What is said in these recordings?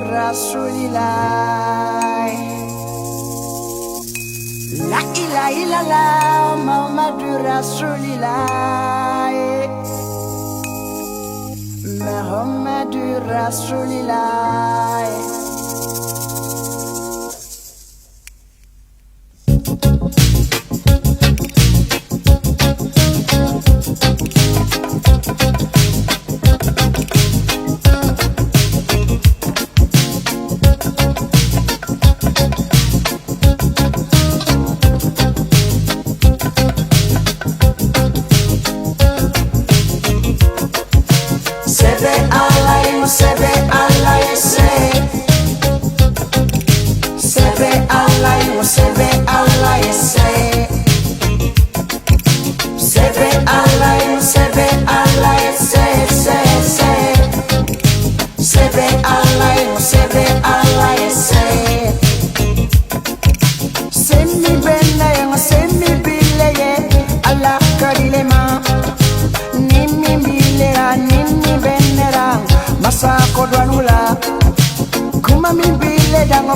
Rasulillah. La ilaha illallah Muhammadur Rasulillah. Muhammadur Rasulillah.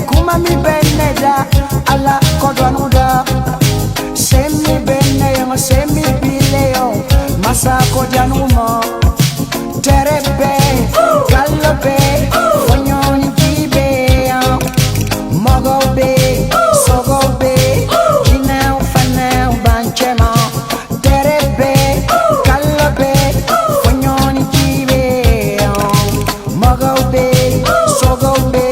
Kuma mi beneda ala kodwanuda semi benne yo semi bileo masa kodwanumo terebe galobe fonyoni gibe mogobe sogobe jinau fanau banchema terebe galobe fonyoni gibe mogobe sogobe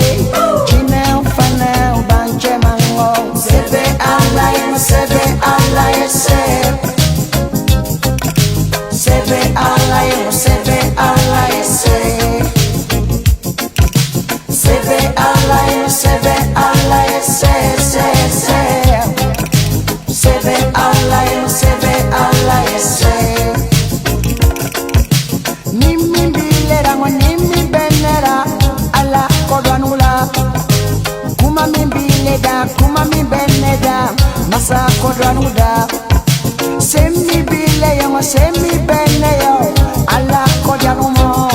Kuma mi beneda masa kodwanuda semi bile yo semi bene yo ala kodwanumo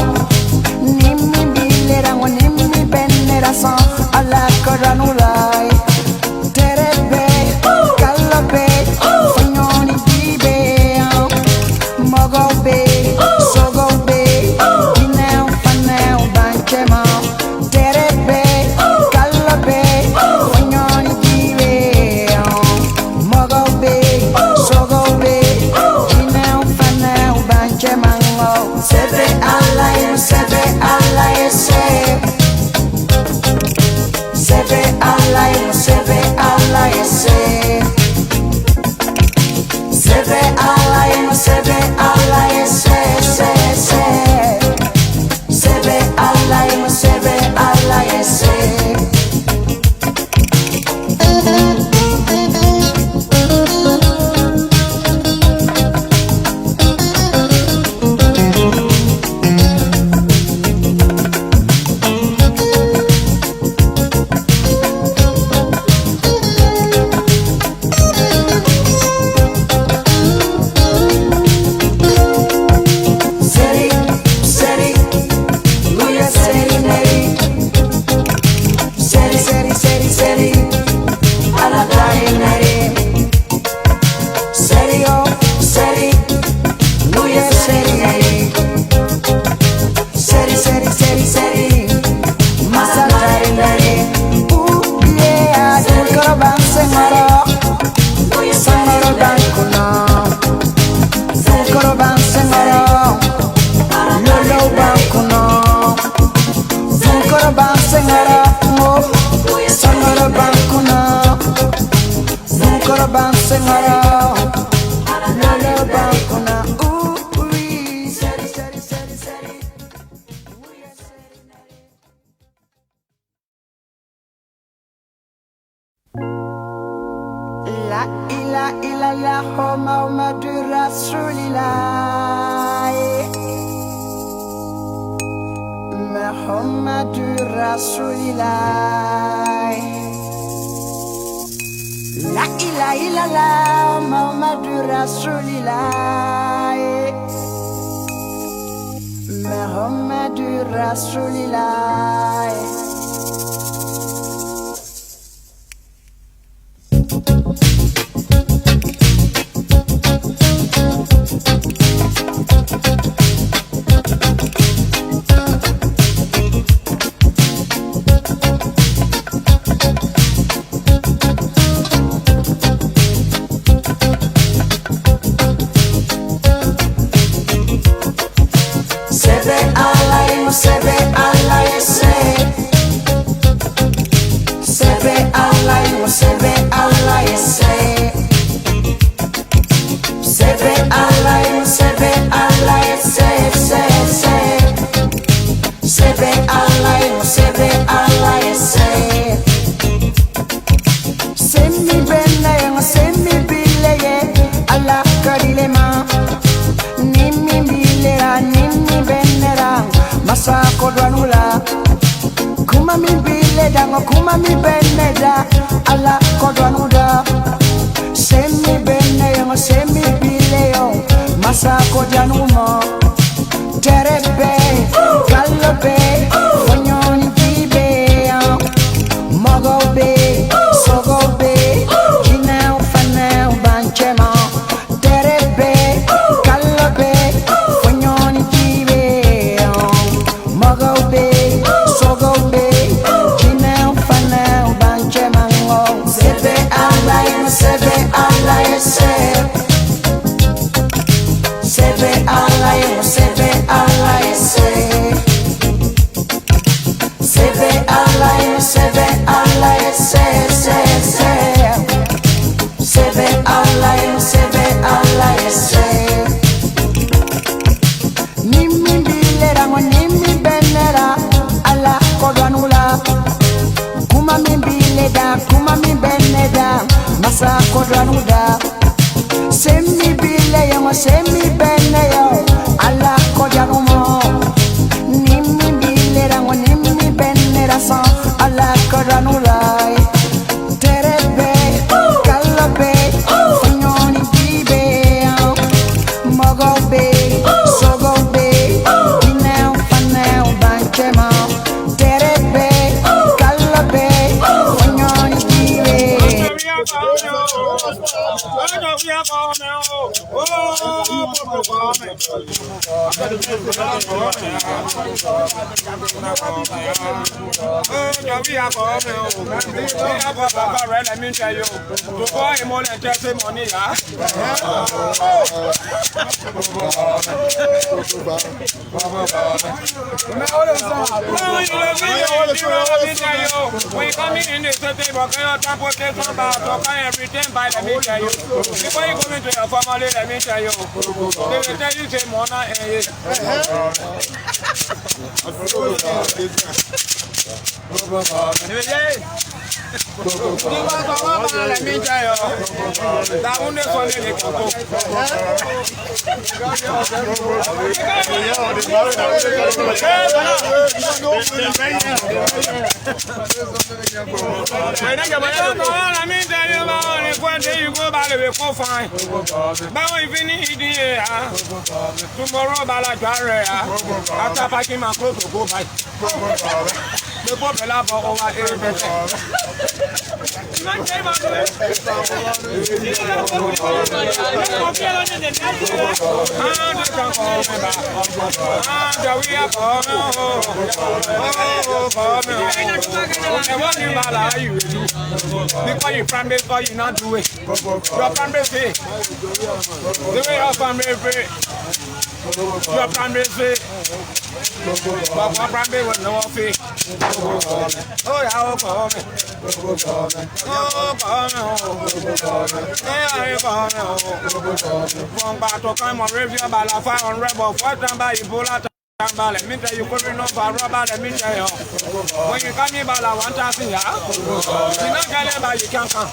nimi bile rango nimi beneda so ala kodwanula terebe kalobe fonyoni bibe mogobe sogobe ineu faneu banchema terebe kalobe La ilaha illallah Muhammadur Rasulillah. Muhammadur Rasulillah. La ilaha illallah Muhammadur Rasulillah. Muhammadur Rasulillah. mi bile da kuma mi beneda ala kodwanuda semi bene yo semi bile yo masa kodwanumo terebe kalobe fonyoni bibe mogobe sogobe kinau fanau banchema terebe kalobe fonyoni bibe mogobe sogobe kinau fanau banchema sebe alai sebe alai sebe alai sebe alai sebe alai sebe alai sebe alai nimi bilera mo nimi benera ala kodwanula kuma mi bileda kuma mi beneda masa kodwanuda semi bile yo semi bene yo ala kodwanumo nimi bilera mo nimi benera sa ala kodwanula terebe kalobe fanyoni bibe mogobe sogobe inau fanau banchema terebe kalobe fanyoni bibe Let me tell you, before him all and testimony, when you come in this table, everything by the meter you. Before you go into your family, let me tell you. They will tell you say Mona and let me tell you. That one is only the couple. Let me tell you about one day you go by the way, go fine. But when you finish the tomorrow, Balagare, after packing my clothes to go by. The popular over everything. Because you promise for you not do it. Your promise is the way your promise is. Your promise is. But my promise was no fee. Oh, yeah, oh, come on. Oh, from battle come on review about a fire on rebel, what time by Ebola. Let me tell you, going on for rubber, let me tell you. When you come here, Bala, 1,000, yeah? You not get it, but you can't come.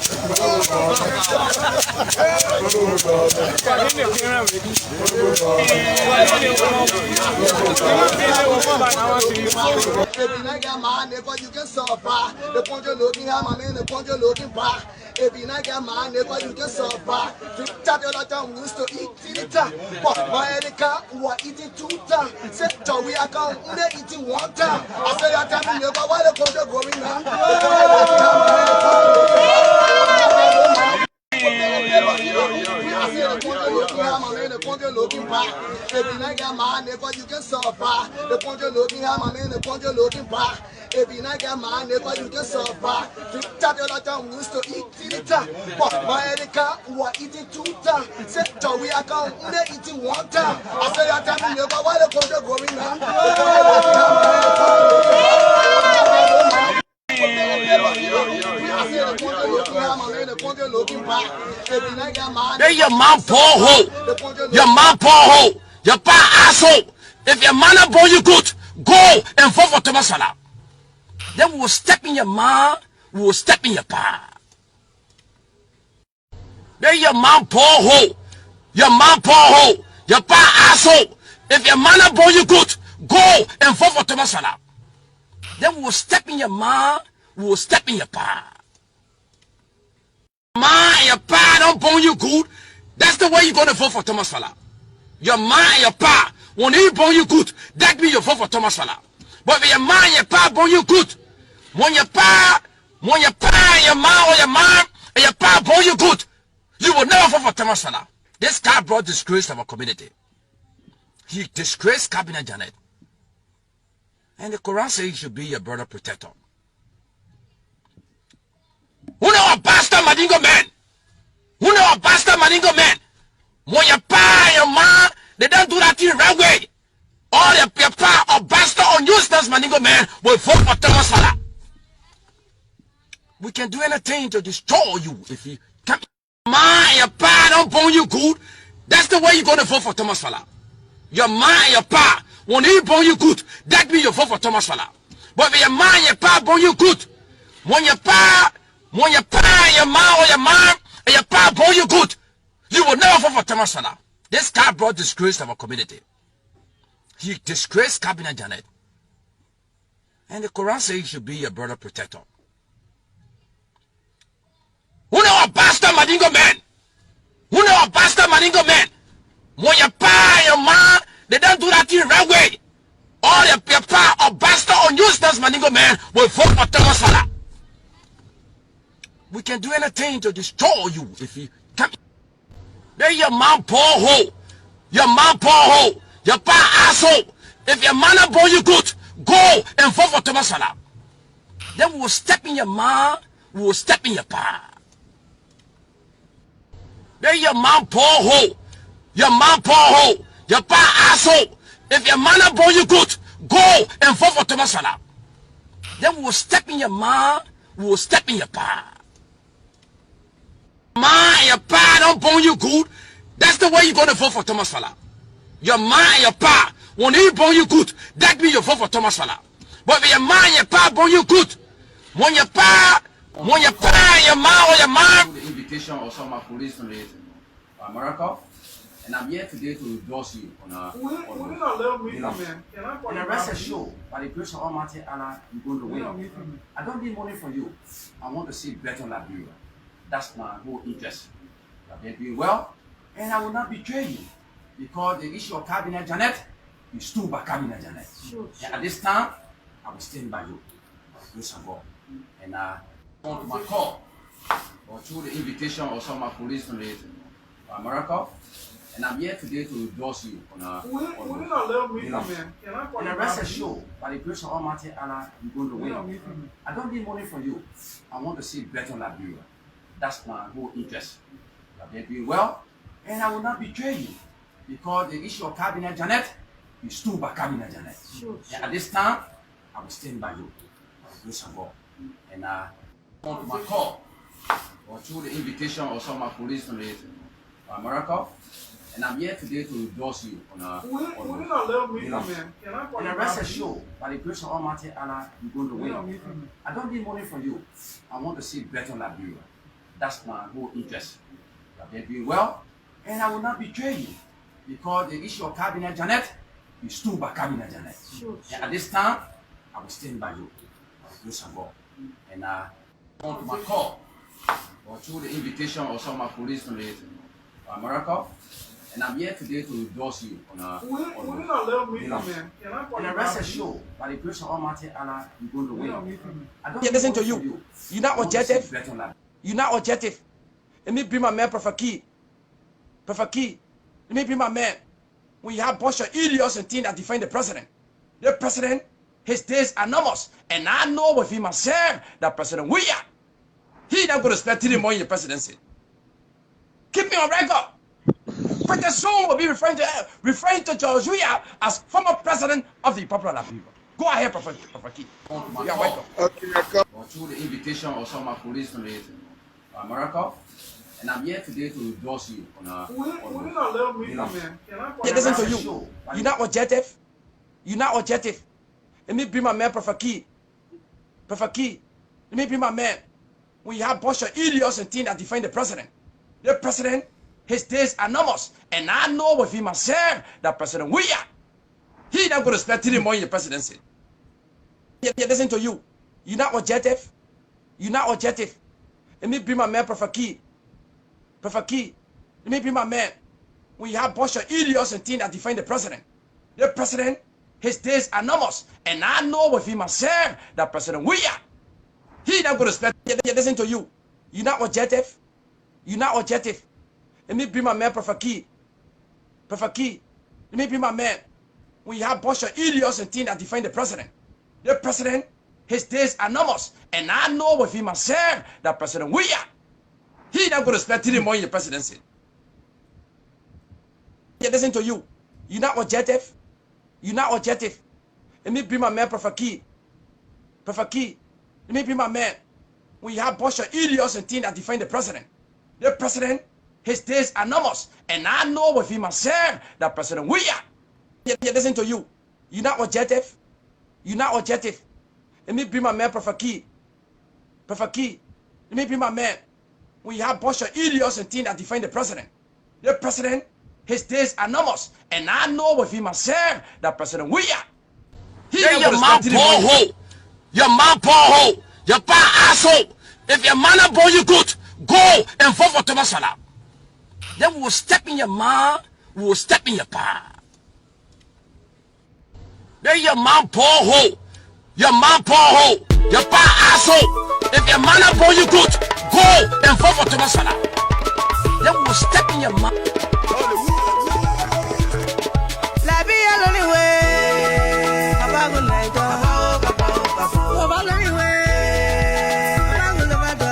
You can suffer. The point you're looking at, my man, the point you're looking back. If you not get my neighbor, you can suffer. To tap your time, used to eat theater. But my head who are eating 2 times. Say, we are going to eating 1 time. I say, I tell you, why the control going on? The point you're looking back. If you not get my neighbor, you can suffer. The point you're looking at, my man, the point you're looking back. If you not get my neighbor, you can suffer. To tap your time, used to eat theater. But my head who are eating 2 times. Say, we are going to eating 1 time. I say, I tell you, why the control going on? They your mom poor hole. Your mom poor hole. Your pa asshole. If your man born you good, go and vote for Thomas Salah. Then we will step in your ma, we will step in your pa. They your mom poor hole. Your mom poor hole. Your pa asshole. If your man born you good, go and vote for Thomas Salah. Then we will step in your ma, we will step in your pa. Ma and your pa don't bone you good. That's the way you're going to vote for Thomas Fala. Your ma and your pa, when he bone you good, that means you vote for Thomas Fala. But if your ma and your pa bone you good, when your pa and your ma or your mom and your pa bone you good, you will never vote for Thomas Fala. This guy brought disgrace to our community. He disgraced Cabinet Janet. And the Quran says he should be your brother protector. Who know a bastard Madingo man? Who know a bastard Madingo man? When your pa and your ma, they don't do that thing the right way. All your pa or bastard or useless Madingo man will vote for Thomas Fala. We can do anything to destroy you if you come. Ma and your pa don't bone you good. That's the way you're going to vote for Thomas Fala. Your ma and your pa, when he bone you good, that means you vote for Thomas Fala. But if your ma and your pa bone you good, when your pa and your ma or your mom and your pa bone you good, you will never vote for Thomas Fala. This guy brought disgrace to our community. He disgraced Cabinet Janet. And the Quran says he should be your brother protector. Who know a bastard Madingo man? Who know a bastard Madingo man? When your pa and your ma, they don't do that thing the right way. All your pa or bastard or useless Madingo man will vote for Thomas Fala. We can do anything to destroy you if you come. Then your mom poor hole. Your mom poor hole. Your pa asshole. If your man born you good, go and vote for Thomas Fala. Then we will step in your ma, we will step in your pa. Then your mom poor hole. Your mom poor hole. Your pa asshole. If your man born you good, go and vote for Thomas Fala. Then we will step in your ma, we will step in your pa. Ma and your pa don't bone you good. That's the way you're going to vote for Thomas Fala. Your ma and your pa, when he bone you good, that means you vote for Thomas Fala. But if your ma and your pa bone you good, when your pa and your ma or your mom. The invitation of some police from America, and I'm here today to endorse you on and the rest assured, by the grace of Almighty Allah, you're going to win. I don't need money from you. I want to see better Liberia. That's my whole interest. You're doing well, and I will not betray you because the issue of Cabinet Janet is stood by Cabinet Janet. Sure. And at this time, I will stand by you. Grace of God. And on to my call or through the invitation of some police from America, and I'm here today to endorse you on and the rest assured, by the grace of Almighty Allah, you're going to win. I don't need money from you. I want to see better Liberia. That's my whole interest. You're doing well, and I will not betray you because the issue of Cabinet Janet is stood by Cabinet Janet. Sure. And at this time, I will stand by you. Grace of God. And on to my call or through the invitation of some police from America, and I'm here today to endorse you on and the rest assured, by the grace of Almighty Allah, you're going to win. I don't need money from you. I want to see better Liberia. That's my whole interest. You're doing well, and I will not betray you because the issue of Cabinet Janet is stood by Cabinet Janet. Sure. And at this time, I will stand by you. Grace of God. And on to my call or through the invitation of some police from America, and I'm here today to endorse you on and the rest assured, by the grace of Almighty Allah, you're going to win. I don't listen to you. You're not objective. You're not objective. Let me bring my man, Prophet Key. Prophet Key. Let me bring my man. When you have a bunch of idiots and things that defend the president, his days are numerous. And I know within myself that President Weah, he not going to spend 3 more in the presidency. Keep me on record. Pretty soon will be referring to George Weah as former president of the Popular People. Go ahead, Prophet Key. You are welcome. Or through the invitation of some police from America, and I'm here today to endorse you on listen to you. You're not objective. You're not objective. Let me bring my man, Prophet Key. Prophet Key. Let me bring my man. When you have a bunch of idiots and things that defend the president, his days are numerous. And I know within myself that President Weah, he not going to spend 3 more in the presidency. Listen to you. You're not objective. You're not objective. Let me bring my man, Prophet Key. Prophet Key. Let me bring my man. When you have a bunch of idiots and things that defend the president, his days are numerous. And I know within myself that President Weah, he not going to spend. Listen to you. You're not objective. You're not objective. Let me bring my man, Prophet Key. Prophet Key. Let me bring my man. When you have a bunch of idiots and things that defend the president, his days are numerous. And I know within myself that President Weah, he not going to spend 3 more in the presidency. Listen to you. You're not objective. You're not objective. Let me bring my man, Prophet Key. Prophet Key. Let me bring my man. When you have a bunch of idiots and things that defend the president, his days are numerous. And I know within myself that President Weah, listen to you. You're not objective. You're not objective. Let me bring my man, Prophet Key. Prophet Key. Let me bring my man. When you have a bunch of idiots and things that defend the president, his days are numerous. And I know within myself that President Weah, he Then your man poor hole. Your man poor hole. Your pa asshole. If your man born you good, go and vote for Thomas Salah. Then we will step in your man, we will step in your pa. Then your man poor hole. Your man poor hole. Your pa asshole. If your man born you good, go and vote for Thomas Salah. Then we will step in your man. La vie est lonely way. Papa good night. Papa lonely way. Papa good night.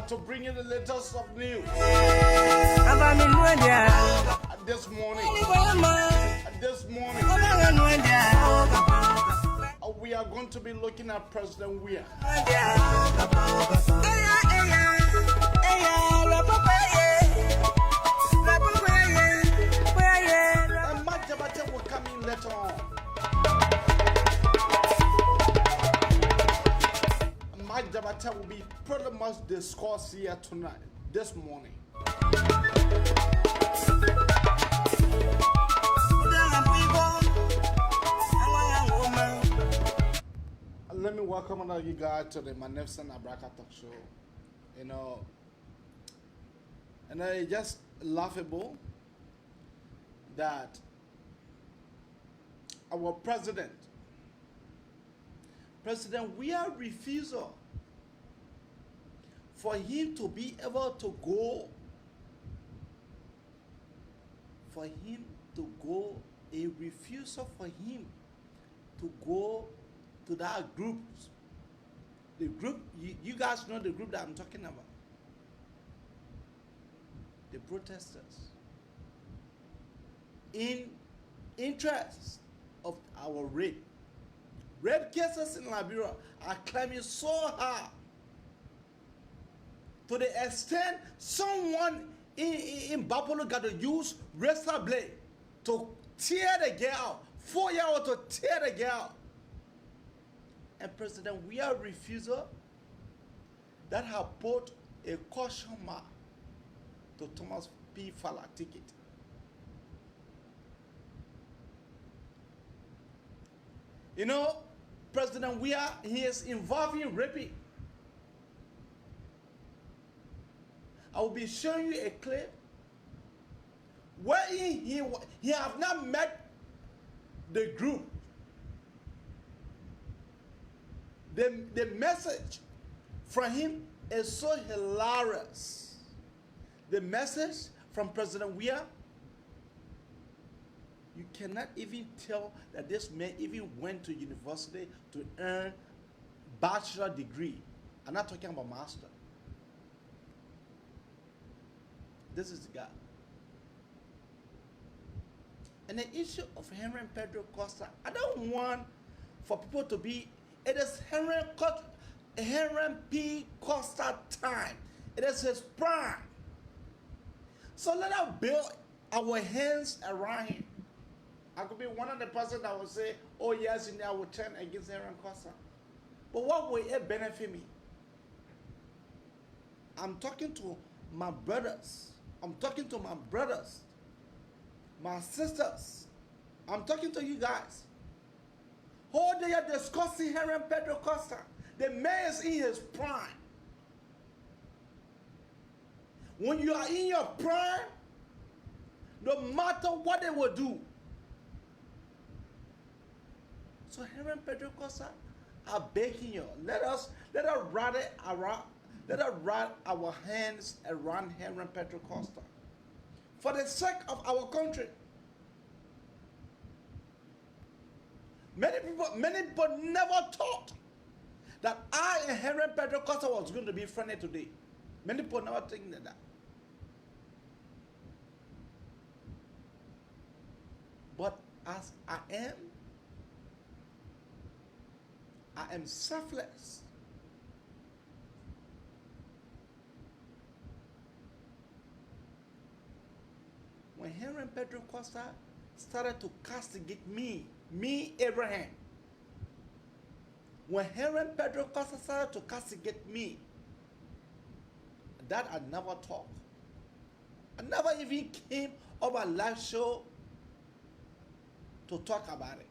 To bring you the latest of news this morning. We are going to be looking at President Weah. And Mark Jabate will come in later on. Mike Jabata will be pretty much discussed here tonight, this morning. Let me welcome all you guys to the Magnificent Abraka Talk Show. You know, and it's just laughable that our President Weah refusal for him to be able to go, a refusal for him to go to that group. The group, you guys know the group that I'm talking about. The protesters. In interest of our rape. Rape cases in Liberia are climbing so high to the extent someone in Buffalo got to use razor blade to tear the girl, 4-year-old to tear the girl. And President Weah refusal that have put a caution mark to Thomas P. Fowler ticket. You know, President Weah, he is involved in raping. I will be showing you a clip where he have not met the group. The message from him is so hilarious. The message from President Weah, you cannot even tell that this man even went to university to earn bachelor degree. I'm not talking about master. This is the guy. And the issue of Henry Pedro Costa, I don't want for people to be, it is Henry P. Costa time. It is his prime. So let us build our hands around him. I could be one of the person that will say, oh yes, I will turn against Henry Costa. But what will it benefit me? I'm talking to my brothers. I'm talking to my brothers, my sisters. I'm talking to you guys. How they are discussing Henry Pedro Costa. The man is in his prime. When you are in your prime, no matter what they will do. So Henry Pedro Costa, I beg you, let us wrap it around. Let us wrap our hands around Henry Pedro Costa for the sake of our country. Many people never thought that I and Henry Pedro Costa was going to be friendly today. Many people never think that. But as I am selfless. When Henry Pedro Costa started to castigate me, Abraham, when Henry Pedro Costa started to castigate me, that I never talked. I never even came on my live show to talk about it.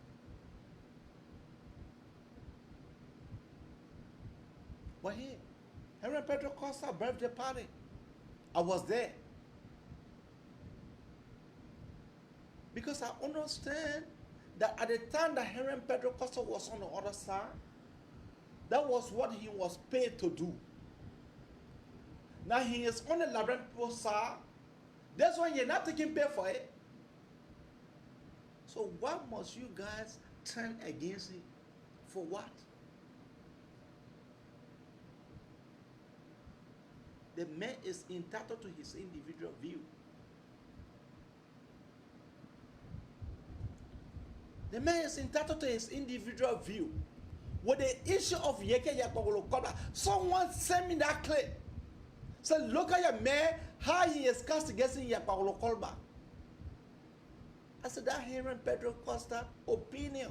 But here, Henry Pedro Costa birthday party, I was there. Because I understand that at the time that Henry Pedro Costa was on the other side, that was what he was paid to do. Now he is on the Labyrinth people side. That's why you're not taking pay for it. So why must you guys turn against him? For what? The man is entitled to his individual view. The man is entitled to his individual view. With the issue of Yeke Yakogolo Koba, someone sent me that clip. So look at your man, how he is castigating Yakogolo Kolba. I said, that Henry Pedro Costa opinion.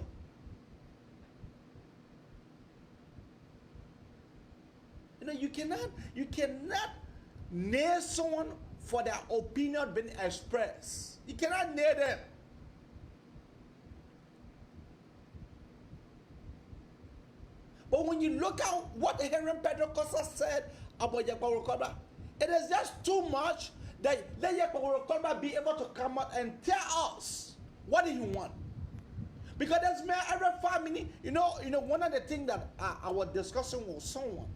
You know, you cannot nail someone for their opinion being expressed. You cannot nail them. But when you look at what Henry Pedro Costa said about Yakogolo Kolba, it is just too much that let Yakogolo Kolba be able to come out and tell us what did he want. Because there's man every 5 minutes, you know, one of the things that I was discussing with someone,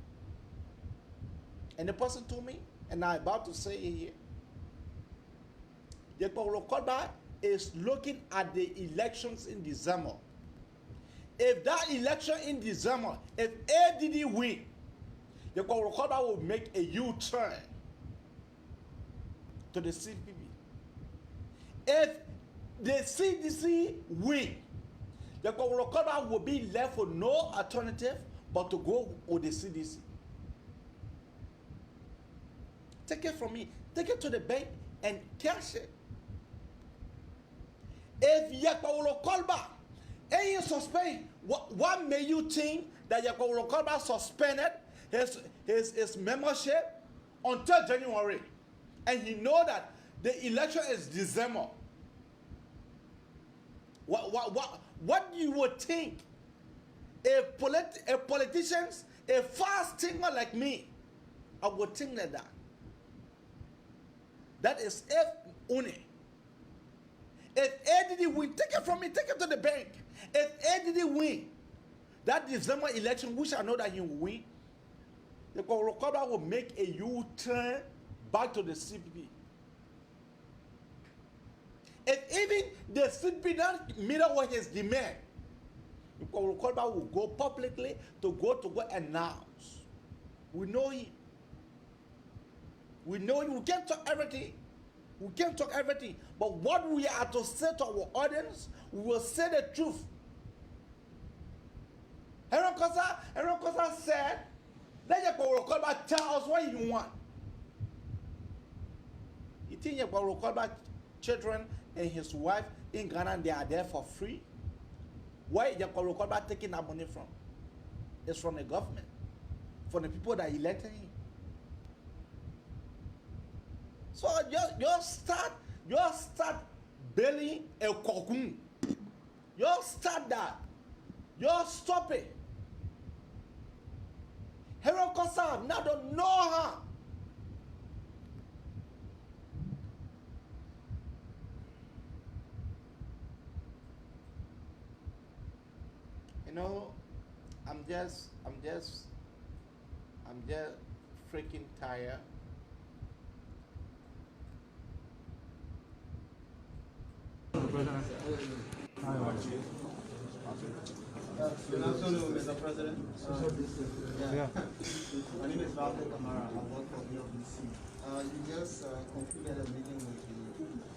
and the person told me, and I'm about to say it here, Yakogolo Kolba is looking at the elections in December. If that election in December, if ADD win, Yakogolo Kolba will make a U-turn to the CPP. If the CDC win, Yakogolo Kolba will be left with no alternative but to go with the CDC. Take it from me. Take it to the bank and cash it. If Yakogolo Kolba ain't suspend, what made you think that Yakogolo Kolba suspended his membership until January? and he know that the election is December, what you would think a politicians, a fast thinker like me, I would think like that. That is if only. If ADD win, take it from me, take it to the bank. If ADD win that December election, which I know that he will win, the Korokoba will make a U-turn back to the CPP. If even the CPP don't meet up with his demand, the Korokoba will go publicly to go announce. We know him. We know him. We can't talk everything. We can't talk everything. But what we are to say to our audience, we will say the truth. Aaron Kosa said, let your Korokoba tell us what you want. You think your Korokoba children and his wife in Ghana, they are there for free? Where your Korokoba taking that money from? It's from the government, from the people that elected him. So you start bailing a cocoon. You start that. You stop it. Hero Kosa now don't know her. You know, I'm just freaking tired. Good afternoon, Mr. President. My name is Valdo Kamara. I work for LBC. You just concluded a meeting with the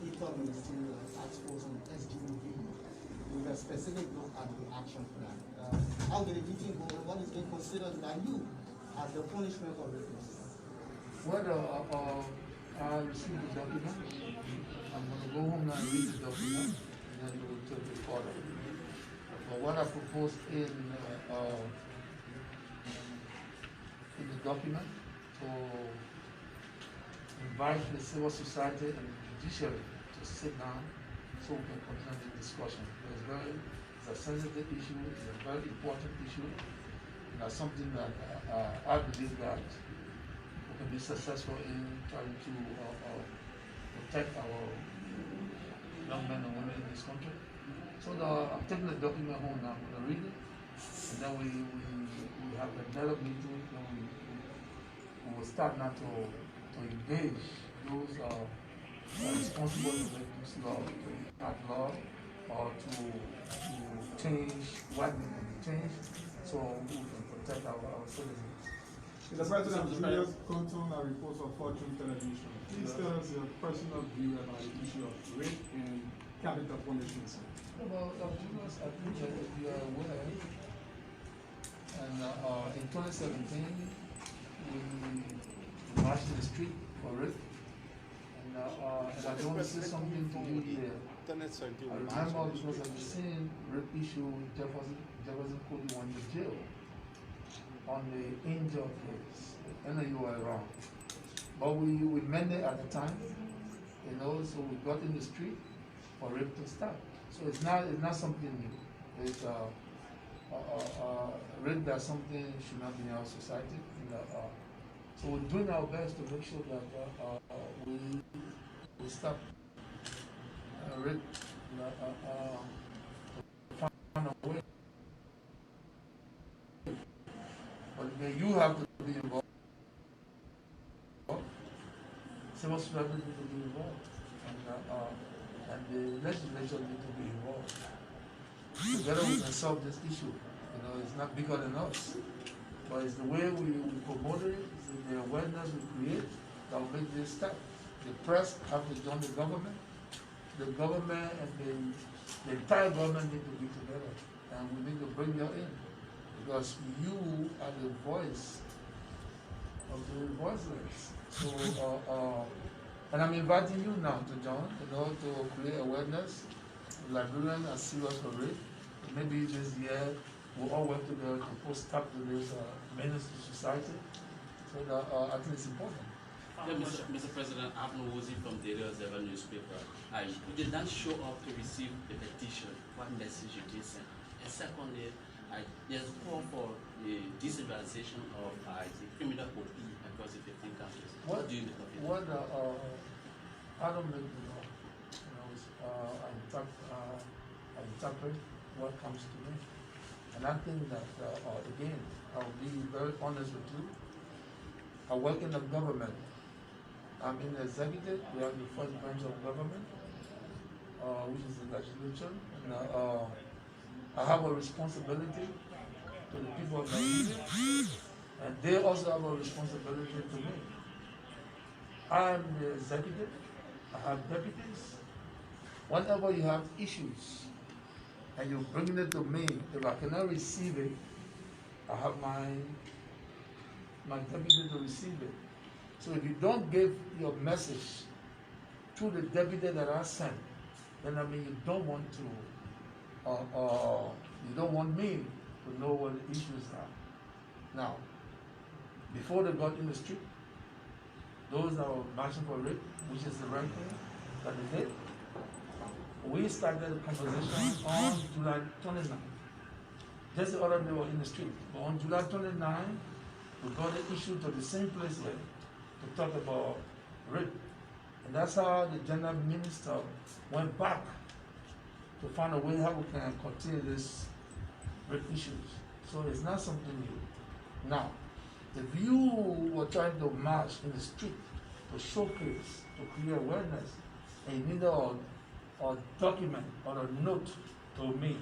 Equal Ministerial Task Force on SGV with a specific look at the action plan. How did the meeting go? What is being considered by you as the punishment of rapists? Well, I received the document. I'm going to go home now and read the document, and then we will take it further. But what I proposed in the document to invite the civil society and the judiciary to sit down so we can continue the discussion. It's a sensitive issue, it's a very important issue, and that's something that I believe that we can be successful in trying to protect our young men and women in this country. So I'm taking the document home now, I'm going to read it, and then we have another meeting, and we will start now to engage those responsible to make this law, to act law, or to change what needs to be changed, so we can protect our citizens. Mr. President, Julius Cotton, a reporter of Fortune Television. Please tell us your personal view about the issue of rape and capital punishment. Well, Julius, I think that if you are aware, and in 2017, we marched in the street for rape. And I don't want to say something to you there. I remember because I've seen rape issue, Jefferson Cody went to jail on the injured case. I know you were around. But we mended at the time, you know, so we got in the street for rape to stop. So it's not something new. It's rape that something should not be in our society. So we're doing our best to make sure that we stop rape, find a way. But then you have to be involved. Civil society need to be involved, and the legislature need to be involved. Together we can solve this issue. You know, it's not bigger than us, but it's the way we promote it, it's the awareness we create that will make this step. The press have to join the government. The government and the entire government need to be together, and we need to bring you in, because you are the voice of the voiceless. So, and I'm inviting you now to join, you know, to create awareness. Liberians are serious for rape. Maybe this year we'll all work together to put stop to this menace to society. So that, I think it's important. Yeah, Mr. President, I'm Wozi from Daily Observer newspaper. You did not show up to receive the petition. What message you did send? And secondly, there's a call for the decentralization of the criminal OP across the 15 countries. What do you make of it? I don't make the law. I interpret what comes to me. And I think that, again, I'll be very honest with you. I work in the government. I'm in the executive. We have the first branch of government, which is the legislature. And, I have a responsibility to the people of Nigeria, and they also have a responsibility to me. I am the executive. I have deputies. Whenever you have issues and you bring it to me, if I cannot receive it, I have my deputy to receive it. So if you don't give your message to the deputy that I sent, then I mean you don't want to, you don't want me to know what the issues are. Now, before they got in the street, those that were marching for rape, which is the right thing that they did, we started a conversation on July 29th. Just the other day they were in the street. But on July 29th, we got the issue to the same place here to talk about rape. And that's how the general minister went back to find a way how we can continue this rape issues. So it's not something new. Now, if you were trying to march in the street to showcase, to create awareness, and you need a document or a note to me,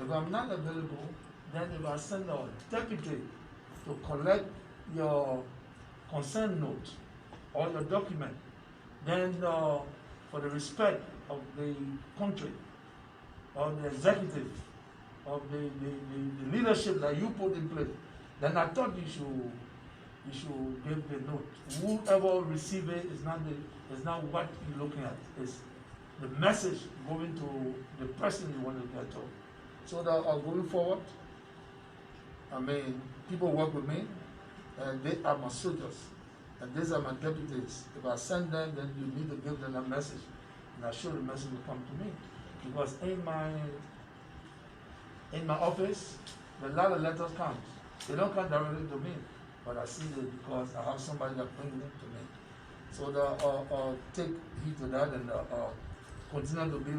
if I'm not available, then if I send a deputy to collect your consent note or your document, then for the respect of the country, of the executive, of the leadership that you put in place, then I thought you should give the note. Whoever receive it is not what you're looking at. It's the message going to the person you want to get to. So that going forward, I mean, people work with me, and they are my soldiers, and these are my deputies. If I send them, then you need to give them a message, and I'm sure the message will come to me. Because in my office, a lot of letters come. They don't come directly to me, but I see it because I have somebody that brings them to me. So take heed to that and continue to be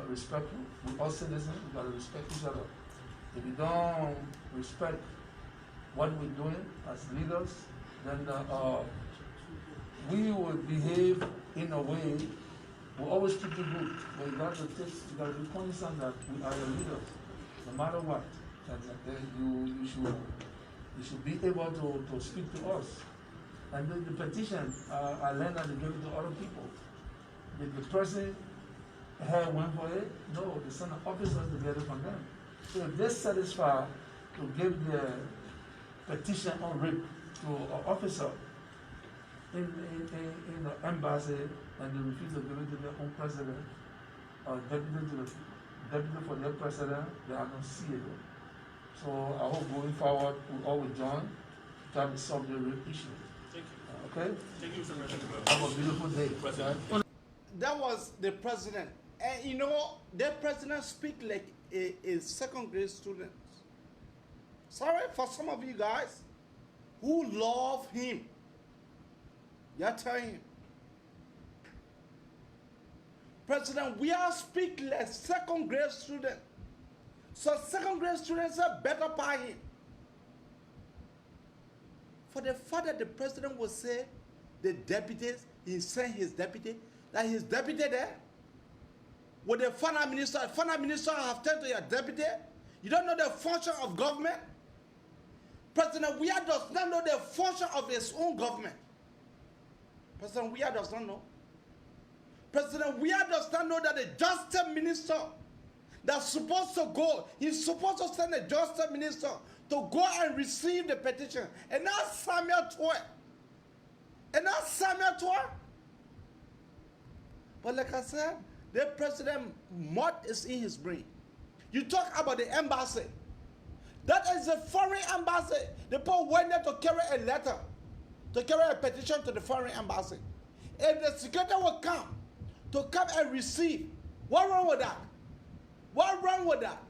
respectful. We all citizens, we gotta respect each other. If you don't respect what we're doing as leaders, then we will behave in a way we always keep it good. But you gotta be conscious that we are the leaders, no matter what. And you should be able to speak to us. And then the petition, I learned that they give it to other people. If the person went for it, no, they send an officer to get it from them. So if they're satisfied to give the petition on rape to an officer in the embassy, and they refuse to give it to their own president, or deputy for their president, they are not see it. So I hope going forward we all will join to try to solve the rape issue. Thank you. Okay? Thank you, Mr. President. Have a beautiful day. President. That was the president. And you know, the president speak like a second grade student. Sorry for some of you guys who love him. You're telling him. President, we are speak like second grade student. So second grade students are better by him. For the fact that the president will say the deputies, he sent his deputy, that his deputy there, with the finance minister have turned to your deputy, you don't know the function of government? President Weah does not know the function of his own government. President Weah does not know. President Weah does not know that the justice minister that's supposed to go, he's supposed to send the justice minister to go and receive the petition. And now Samuel Toy. But like I said, the president, what is in his brain? You talk about the embassy. That is a foreign embassy. The people went there to carry a letter to carry a petition to the foreign embassy. If the secretary will come and receive, what's wrong with that? What's wrong with that?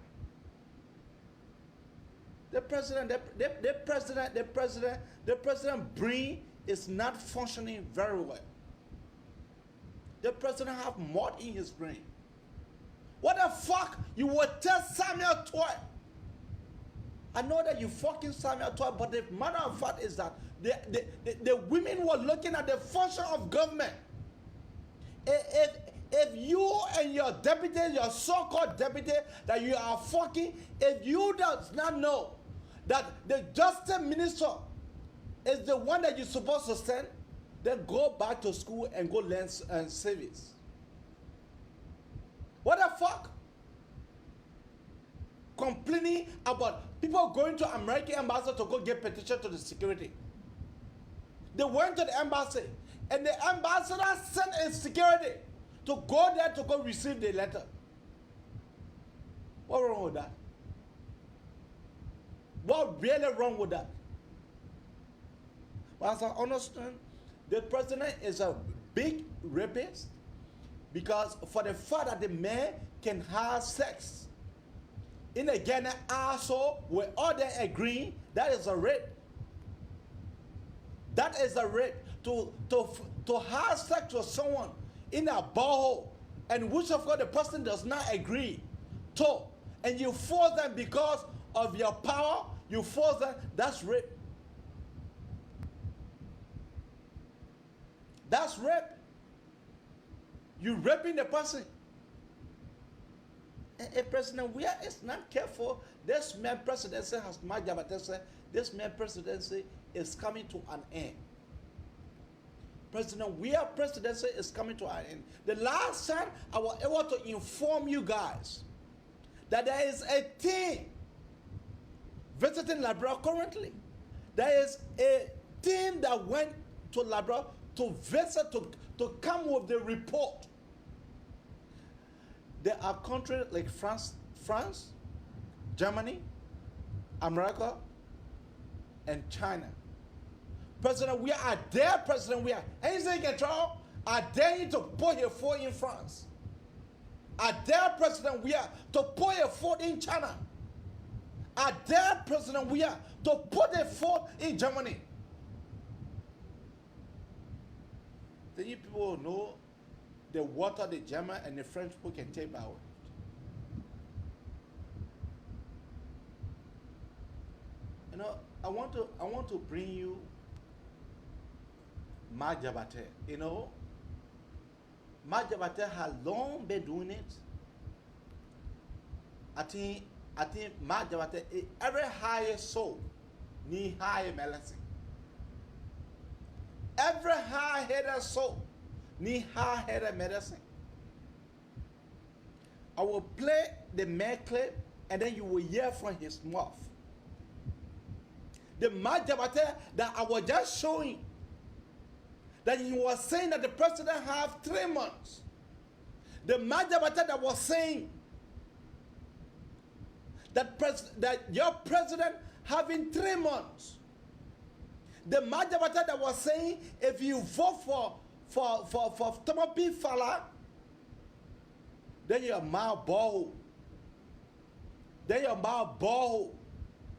The president brain is not functioning very well. The president have mud in his brain. What the fuck you will tell Samuel Toy? I know that you fucking Samuel Toy, but the matter of fact is that the women were looking at the function of government. If you and your deputy, your so-called deputy, that you are fucking, if you does not know that the justice minister is the one that you're supposed to send, then go back to school and go learn service. What the fuck? Complaining about people going to American embassy to go get petition to the security. They went to the embassy, and the ambassador sent a security to go there to go receive the letter. What's wrong with that? What really wrong with that? Well, as I understand, the president is a big rapist because for the fact that the man can have sex in a Ghana asshole with all they agree, that is a rape. That is a rape. To have sex with someone in a borehole, and which of course the person does not agree to, and you force them because of your power, you force them, that's rape. That's rape. You raping the person. And if President Weah is not careful, this man presidency, as my Jabate said, this man presidency is coming to an end. President Weah presidency is coming to an end. The last time I was able to inform you guys that there is a team visiting Labrador currently. There is a team that went to Labrador to visit, to come with the report. There are countries like France, Germany, America, and China. President Weah are there, President Weah. Anything control, are there to put your foot in France. Are there, President Weah, to put your foot in China. Are there, President Weah, to put a foot in Germany. Then you people know the water the German and the French people can take out. You know, I want to bring you Ma Jabate. You know, Ma Jabate has long been doing it. I think Ma Jabate, every higher soul need higher medicine. Every high-headed soul need high-headed medicine. I will play the man clip, and then you will hear from his mouth. The Ma Jabate that I was just showing, that he was saying that the president have 3 months. The Ma Jabate that was saying that your president having 3 months. The Ma Jabate that was saying if you vote for Tomopi Fala, then your mouth ball. Then your mouth ball.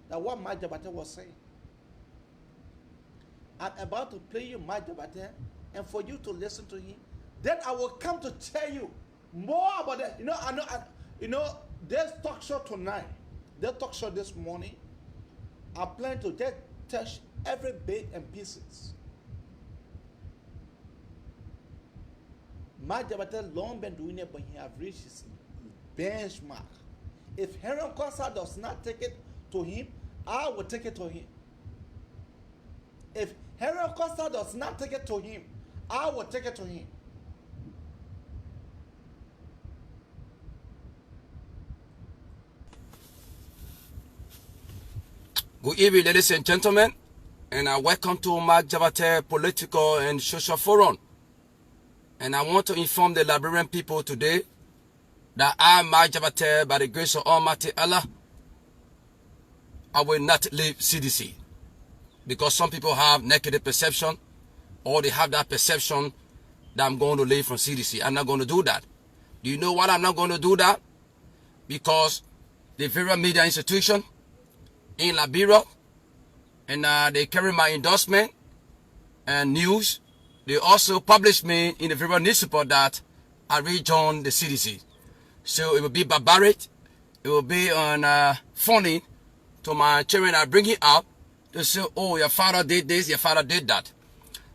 That's what Ma Jabate was saying. I'm about to play you Ma Jabate, and for you to listen to him. Then I will come to tell you more about that. You know, this talk show tonight, this talk show this morning, I plan to just touch every bit and pieces. Ma Jabate long been doing it, but he have reached his benchmark. If Henry Costa does not take it to him, I will take it to him. If Henry Costa does not take it to him, I will take it to him. Good evening, ladies and gentlemen, and welcome to Ma Jabate Political and Social Forum. And I want to inform the Liberian people today that I, Ma Jabate, by the grace of Almighty Allah, I will not leave CDC. because some people have negative perception, or they have that perception that I'm going to leave from CDC. I'm not going to do that. Do you know why I'm not going to do that? Because the very media institution in Liberia, and they carry my endorsement and news. They also published me in the very newspaper that I rejoined the CDC. So it will be barbaric. It will be funny to my children. I bring it up to say, oh, your father did this, your father did that.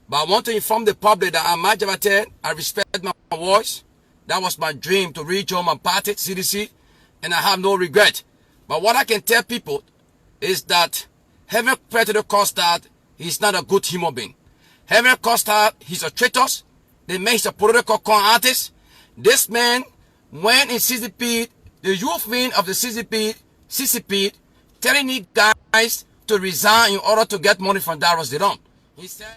But I want to inform the public that I'm Majavated. I respect my voice. That was my dream, to rejoin my party, CDC, and I have no regret. But what I can tell people is that Henry Petro Costa, he's not a good human being. Henry Costa, he's a traitor. The man is a political con artist. This man went in CCP, the youth wing of the CCP, telling these guys to resign in order to get money from Daros Dedom. He said,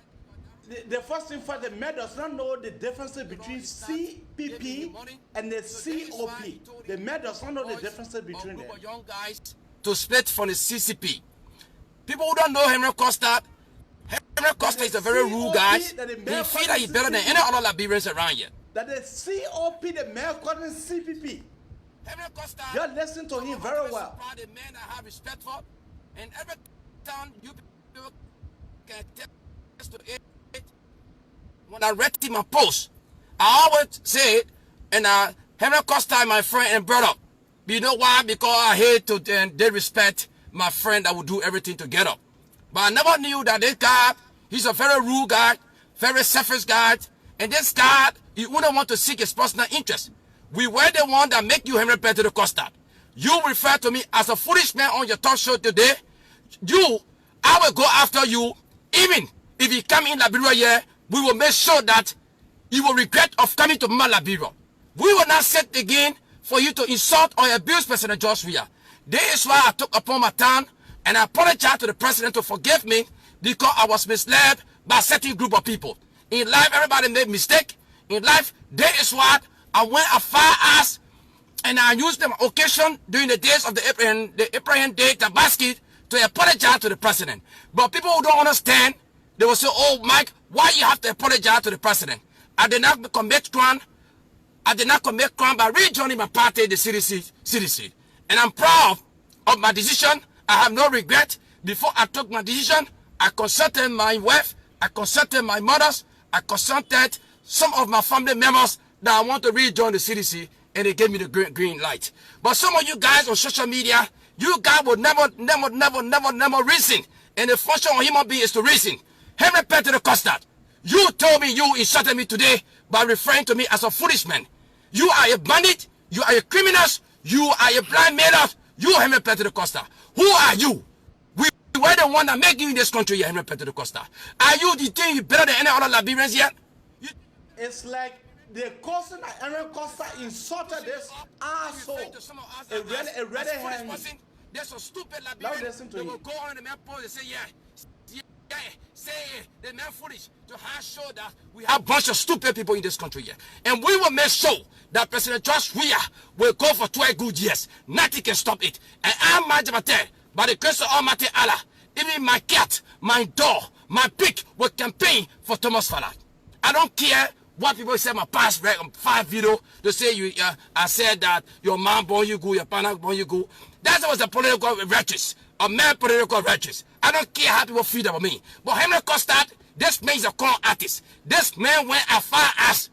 the first thing for the men does not know the difference between CPP and the COP. The men does not know the difference between them. Young guys to split from the CCP. People who don't know Henry Costa is a very rude guy. He feel that he's better than any other Liberians around here. That the COP, the man calling CPP. Henry Costa, you listen to him very well. The man I have respect for, and every time you people can test to it. When I read him a post, I always say it, and Henry Costa, my friend and brother. You know why? Because I hate to they respect my friend that will do everything together. But I never knew that this guy, he's a very rude guy, very selfish guy, and this guy, he wouldn't want to seek his personal interest. We were the one that make you Henry Petro Costa. You refer to me as a foolish man on your talk show today. I will go after you, even if you come in Liberia here. We will make sure that you will regret of coming to Liberia. We will not sit again for you to insult or abuse President George Weah. This is why I took upon my time and I apologize to the president to forgive me, because I was misled by a certain group of people. In life, everybody made mistake. In life, this is what I went as far as, and I used the occasion during the days of the Abraham Day Tabaski to apologize to the president. But people who don't understand, they will say, oh, Mike, why you have to apologize to the president? I did not commit crime. I did not commit crime by rejoining my party, the CDC. And I'm proud of my decision. I have no regret. Before I took my decision, I consulted my wife. I consulted my mothers. I consulted some of my family members that I want to rejoin the CDC, and they gave me the green light. But some of you guys on social media, you guys will never reason. And the function of human being is to reason. Henry Petro Costa, you told me, you insulted me today by referring to me as a foolish man. You are a bandit. You are a criminal. You are a blind man. You, Henry Petro Costa. Who are you? We were the one that made you in this country, Henry Petro Costa. Are you the thing you better than any other Liberians yet? It's like the person that Henry Costa insulted this asshole. A red hand. There's a stupid Liberian. They will go on the man post and say, say the man foolish to show that we have a bunch of stupid people in this country here. And we will make sure that President George Weah will go for 12 good years. Nothing can stop it. And I'm Majabate, by the grace of Almighty Allah, even my cat, my dog, my pig will campaign for Thomas Fallon. I don't care what people say my past 5 video. They say I said that your mom born you good, your partner born you good. That was a political righteous. A man political righteous. I don't care how people feel about me. But Henry Costa, this man is a con artist. This man went as far as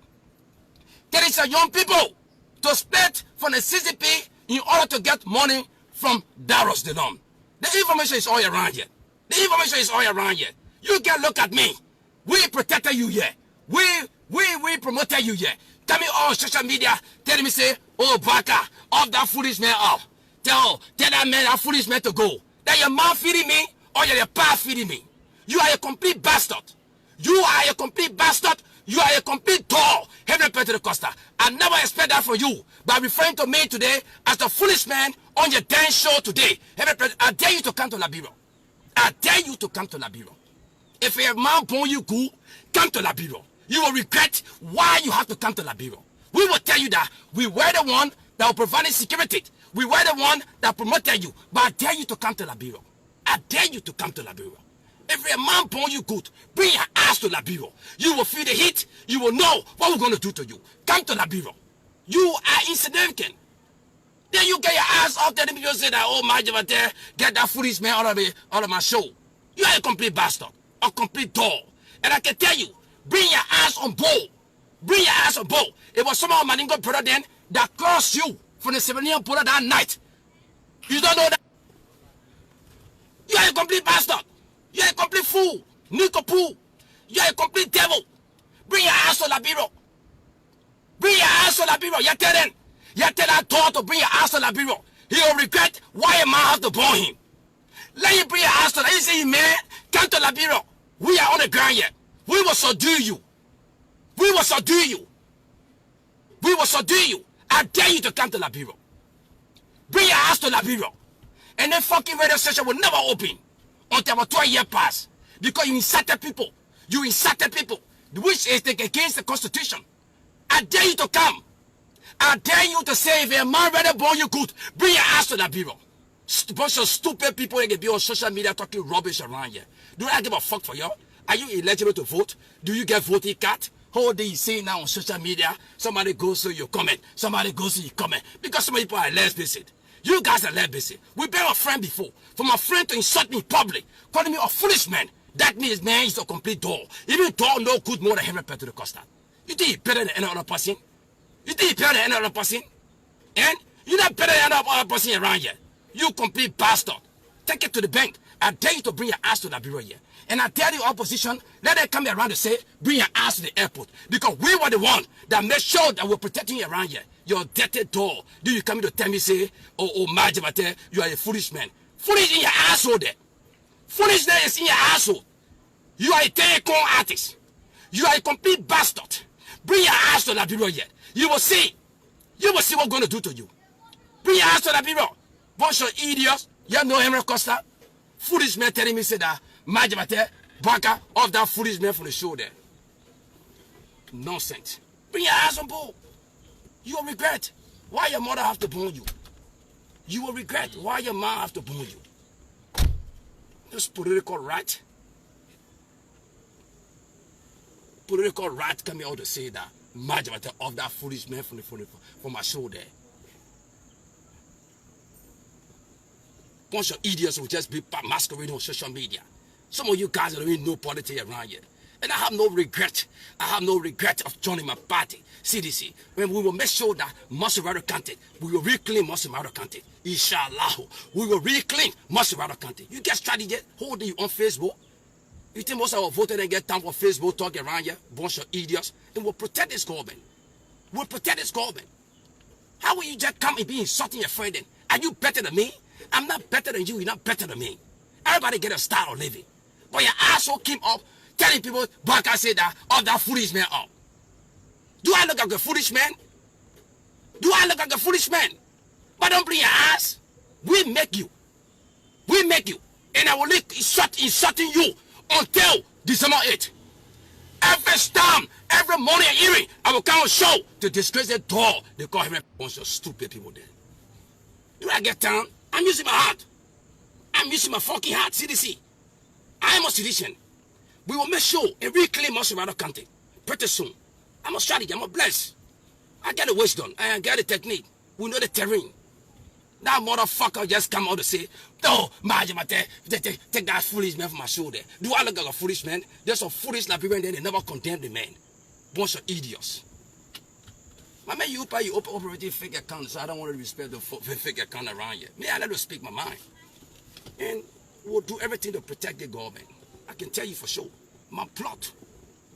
telling some young people to split from the CCP in order to get money from Daros Dedom. The information is all around here. The information is all around here. You can look at me. We protected you here. We promoted you here. Tell me on social media, tell me say, oh Baka, off that foolish man off. Tell that man, that foolish man to go. That your mom feeding me or your pa feeding me. You are a complete bastard. You are a complete bastard. You are a complete dog, Henry Petro Costa. I never expect that from you. By referring to me today as the foolish man on your damn show today. Henry Petro, I dare you to come to Liberia. I dare you to come to Liberia. If a man born you good, come to Liberia. You will regret why you have to come to Liberia. We will tell you that we were the one that were providing security. We were the one that promoted you. But I dare you to come to Liberia. I dare you to come to Liberia. If a man born you good, bring your ass to Liberia. You will feel the heat. You will know what we're going to do to you. Come to Liberia. You are insignificant. Then you get your ass off there and people say that, oh, my Javate, get that foolish man out of my show. You are a complete bastard. A complete dog. And I can tell you, bring your ass on board. Bring your ass on board. It was some of my Maningo brother then that crossed you from the 7-year border that night. You don't know that? You are a complete bastard. You are a complete fool. Nico Poo. You are a complete devil. Bring your ass to Liberia. Bring your ass to Liberia. You tell them. You tell that dog to bring your ass to Liberia. He will regret why a man have to born him. Let you bring your ass to Liberia. You say, man, come to Liberia. We are on the ground yet. We will subdue you. We will subdue you. We will subdue you. I dare you to come to Liberia. Bring your ass to Liberia. And then fucking radio station will never open until about 12 years pass. Because you insulted people. You insulted people. Which is against the Constitution. I dare you to come. I dare you to say if a man rather born you good, bring your ass to Liberia. Bunch of stupid people that can be on social media talking rubbish around here. Do I give a fuck for y'all? Are you eligible to vote? Do you get voting card? Whole day you see now on social media, somebody goes to your comment, somebody goes to your comment. Because some people are less busy. You guys are less busy. We've been a friend before. For my friend to insult me in public, calling me a foolish man, that means man is a complete dog. Even dog no good more than Henry Petro the Costa. You think you're better than any other person? You think you're better than any other person? And you're not better than any other person around here. You complete bastard. Take it to the bank. I dare you to bring your ass to Liberia here. And I tell the opposition, let them come around to say, bring your ass to the airport. Because we were the one that made sure that we're protecting you around here. You're dirty dog. Do you come in to tell me, say, oh, Majabate, you are a foolish man. Foolish in your asshole there. Foolishness is in your asshole. You are a telecom artist. You are a complete bastard. Bring your ass to Liberia here. You will see. You will see what we're going to do to you. Bring your ass to Liberia. Bunch of idiots. You know Henry Costa. Foolish man telling me, say that, Majabate, Baka, off that foolish man from the show there. Nonsense. Bring your ass on board. You will regret why your mother have to born you. You will regret why your mom have to born you. This political right. Political right coming out to say that Majabate off that foolish man from my show there. Bunch of idiots will just be masquerading on social media. Some of you guys don't even know politics around here. And I have no regret. I have no regret of joining my party, CDC. When we will make sure that Maserado County, we will reclaim Maserado County. Inshallah, we will reclaim Maserado County. You get strategy holding you on Facebook. You think most of our voters get time for Facebook talk around here? Bunch of idiots. And we'll protect this government. We'll protect this government. How will you just come and be insulting your friend then? Are you better than me? I'm not better than you. You're not better than me. Everybody get a style of living. But your asshole came up telling people, Baka said that, of that foolish man up. Do I look like a foolish man? Do I look like a foolish man? But don't bring your ass. We make you. We make you. And I will insulting you until December 8th. Every time, every morning and evening, I will come on show to disgrace the dog. They call him a bunch of stupid people there. Do I get down? I'm using my heart. I'm using my fucking heart, CDC. I'm a citizen. We will make sure and reclaim Maserado County pretty soon. I'm a strategy. I'm a bless. I get the wisdom. I get the technique. We know the terrain. That motherfucker just come out to say, oh, Majamate, take that foolish man from my shoulder. Do I look like a foolish man? There's a foolish Liberian there, they never condemn the man. Bunch of idiots. My man, you operate fake account, so I don't want to respect the fake account around here. Me, I let you speak my mind. And we'll do everything to protect the government. I can tell you for sure. My plot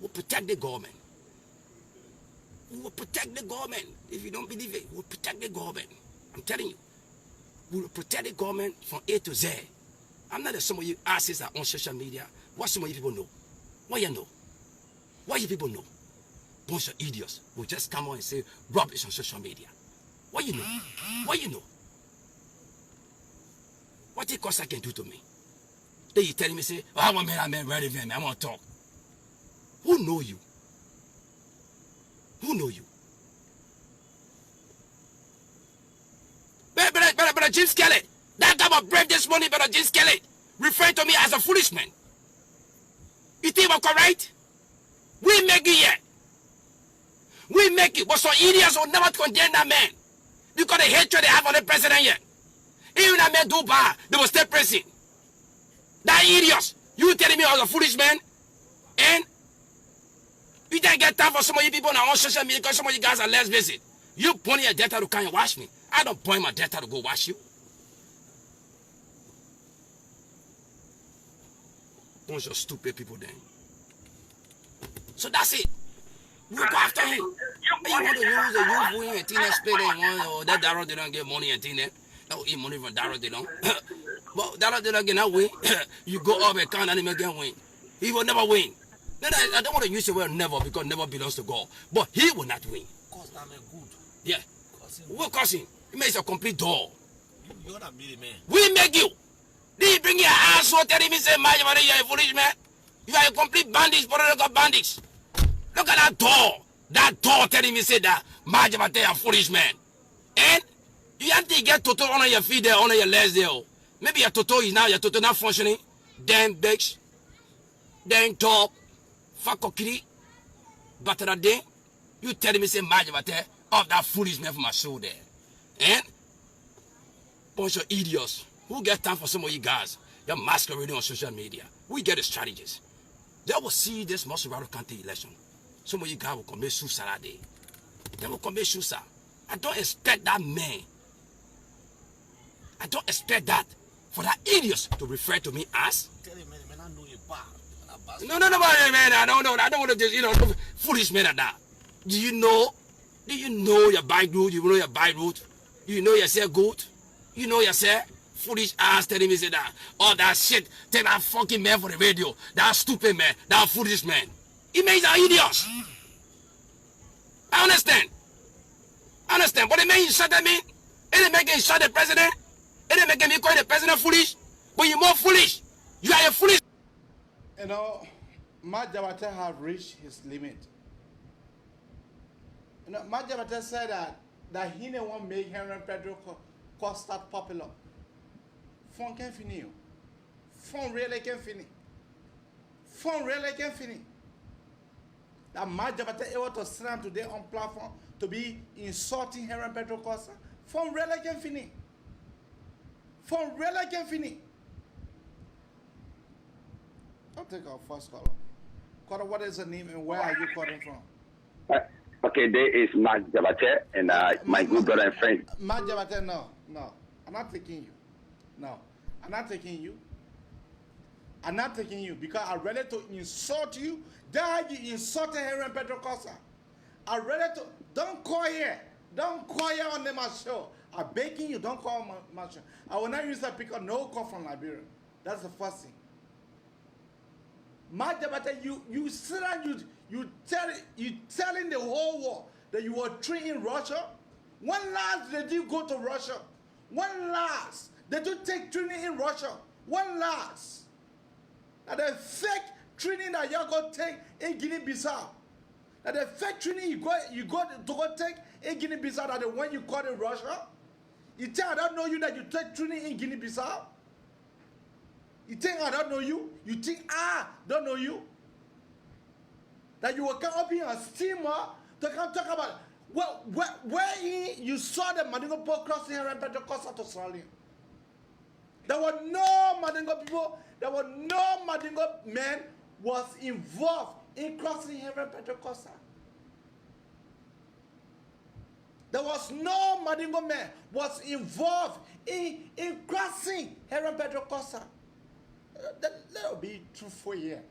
will protect the government. We will protect the government. If you don't believe it, we'll protect the government. I'm telling you. We will protect the government from A to Z. I'm not as some of you asses are on social media. What some of you people know? What you know? What you people know? Bunch of idiots will just come on and say rubbish on social media. What you know? What you know? What the cost I can do to me? Then you telling me, say, oh, I'm ready, man. I want to talk. Who know you? Who know you? Brother Jim Kelly, that guy was brave this morning, Brother Jim Kelly, referring to me as a foolish man. You think we're correct? We make it here. We make it. But some idiots will never condemn that man. Because the hatred they have for the president here. Even that man do bad, they will stay prison. That idiots. You telling me I was a foolish man? And you didn't get time for some of you people on social media because some of you guys are less busy. You pointing your data to come and wash me. I don't point my data to go wash you. Bunch of stupid people then. So that's it. We go after him. You want to use the youth wing and thing split and or that Darrow they don't get money and thing. They don't eat money from Darrow they don't. But Darrow they don't get that win. You go up and count and him again win. He will never win. Then I don't want to use the word never because never belongs to God. But he will not win. Cause that man good. Yeah. What cause him? He makes a complete door. You're not me, man. We make you. Did you bring your asshole telling me say you're a foolish man? You are a complete bandit, political bandits. Look at that door. That door telling me say that you're a foolish man. And you have to get Toto on your feet there, on your legs there. Maybe your Toto is now, your Toto not functioning. Damn bitch. Damn top. Fakokiri. But that day, you telling me say of that foolish man from my show there. And bunch of idiots. Who get time for some of you guys? You're masquerading on social media. We get the strategies. They will see this Mosurado County election. Some of you guys will commit suicide that day. They will commit suicide. I don't expect that man. I don't expect that for that idiots to refer to me as. Tell him, man, I know you're bad. No, man. I don't know. I don't want to just, foolish man like that. Do you know your bike route? You know your bike route? You know yourself good? You know yourself? Foolish ass telling me say that. All that shit. Tell that fucking man for the radio. That stupid man. That foolish man. He makes an idiots. I understand. But the man you shot at me, it didn't make him shot the president. It didn't make him call the president foolish. But you're more foolish. You are a foolish. You know, Matt Jabata have reached his limit. You know, Matt Jabata said that he didn't want to make Henry Pedro Costa popular. Fon can fini. Fon really can fini. Fon really can fini. That Matt Jabata able to stand today on platform to be insulting Henry Pedro Costa. Fon really can fini. Fon really can fini. I'll take our first caller. Caller, what is the name and where are you calling from? Okay, there is Mark Jabate and my good brother and friend. Mark Jabate, no. I'm not taking you. No, I'm not taking you. I'm not taking you because I'm ready to insult you. That you insulted Henry Pedro Costa. I'm ready to. Don't call here. Don't call here on my show. I'm begging you, don't call my show. I will not use that because no call from Liberia. That's the first thing. Mark Jabate, you sit and you telling the whole world that you were trained in Russia. When last did you go to Russia? When last did you take training in Russia? When last? Now the fake training that you go take in Guinea-Bissau. Now the fake training you go to go take in Guinea-Bissau that the one you call in Russia. You think I don't know you that you take training in Guinea-Bissau? You think I don't know you? You think I don't know you? That you will come up here and steamer to come talk about where you saw the Mandingo boat crossing here and Pentecost to Australia. There were no Mandingo people, there were no Mandingo men was involved in crossing here and Pentecost. There was no Mandingo man was involved in crossing here and Pentecost. Let be truthful here.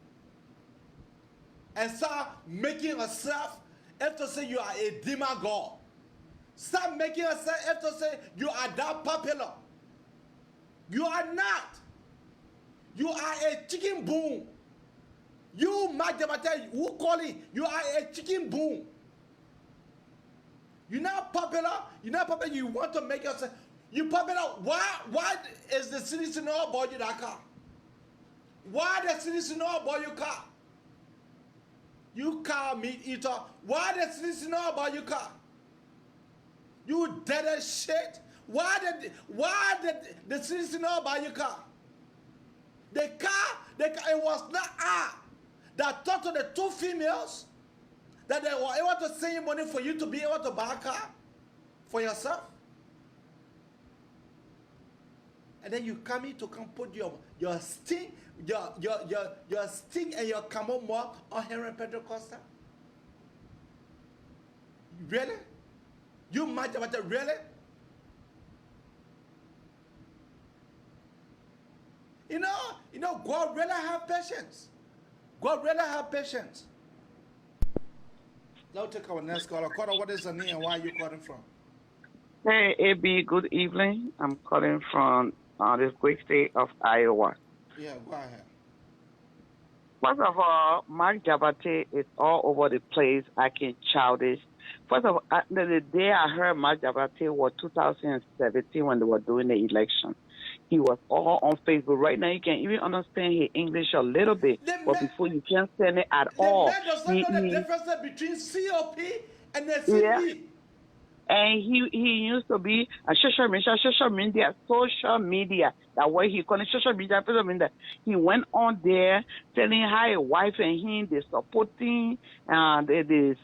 And start making yourself have to say you are a demagogue. Start making yourself have to say you are that popular. You are not. You are a chicken boom. You, Mark Jabate, who calling? You are a chicken boom. You're not popular. You're not popular. You want to make yourself. You popular. Why is the citizen know about you that car? Why the citizen know about your car? You car meat eater. Why the citizen know about your car? You dead as shit. Why did the citizen know about your car? The car, it was not that talked to the two females that they were able to send you money for you to be able to buy a car for yourself? And then you come in to come put your sting, your sting and your camel mark on Henry Pedro Costa? Really? You might have it, really? You know, God really have patience. God really have patience. Now take our next caller. Caller, what is the name and where are you calling from? Hey, AB, good evening. I'm calling from the great state of Iowa. Yeah, go ahead. First of all, Mark Jabate is all over the place acting childish. First of all, the day I heard Mark Jabate was 2017 when they were doing the election. He was all on Facebook. Right now, you can even understand his English a little bit, but before you can't stand it at all. The man does not know the difference between COP and the CP. Yeah. And he used to be a social media. That way he called it social media. He went on there telling how his wife and him they supporting the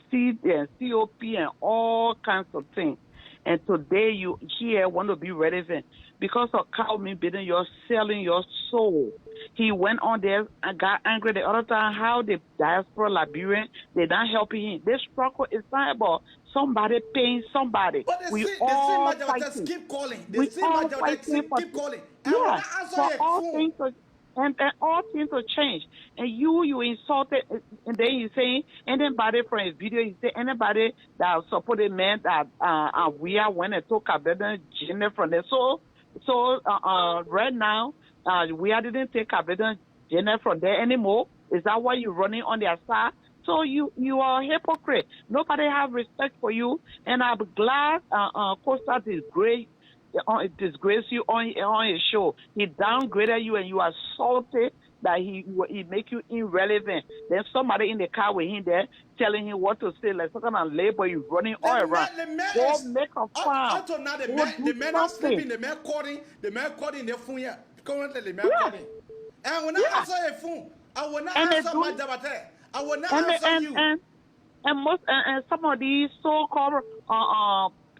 COP and all kinds of things. And today you here want to be relevant because of cow me bidding you're selling your soul. He went on there and got angry the other time how the diaspora Liberian they not helping him. This struggle is not about somebody paying somebody. But we all fighting. Keep calling. We all fighting for keep calling. Yeah, for all things to and all things to change. And you insulted, and then you saying anybody from a video, you say anybody that supported men that Weah went and took a better gender from there. So right now, Weah didn't take a better gender from there anymore. Is that why you're running on their side? So you are a hypocrite. Nobody have respect for you, and I'm glad Costa disgrace you on his show. He downgraded you and you are salty that he make you irrelevant. Then somebody in the car with him there telling him what to say, like some kind of labor you running all around. Go make a file. Until now, the men are sleeping, the men calling their phone here. Currently, the men calling. And I will not answer a phone. I will not answer my Jabate. I will not answer you. And some of these so-called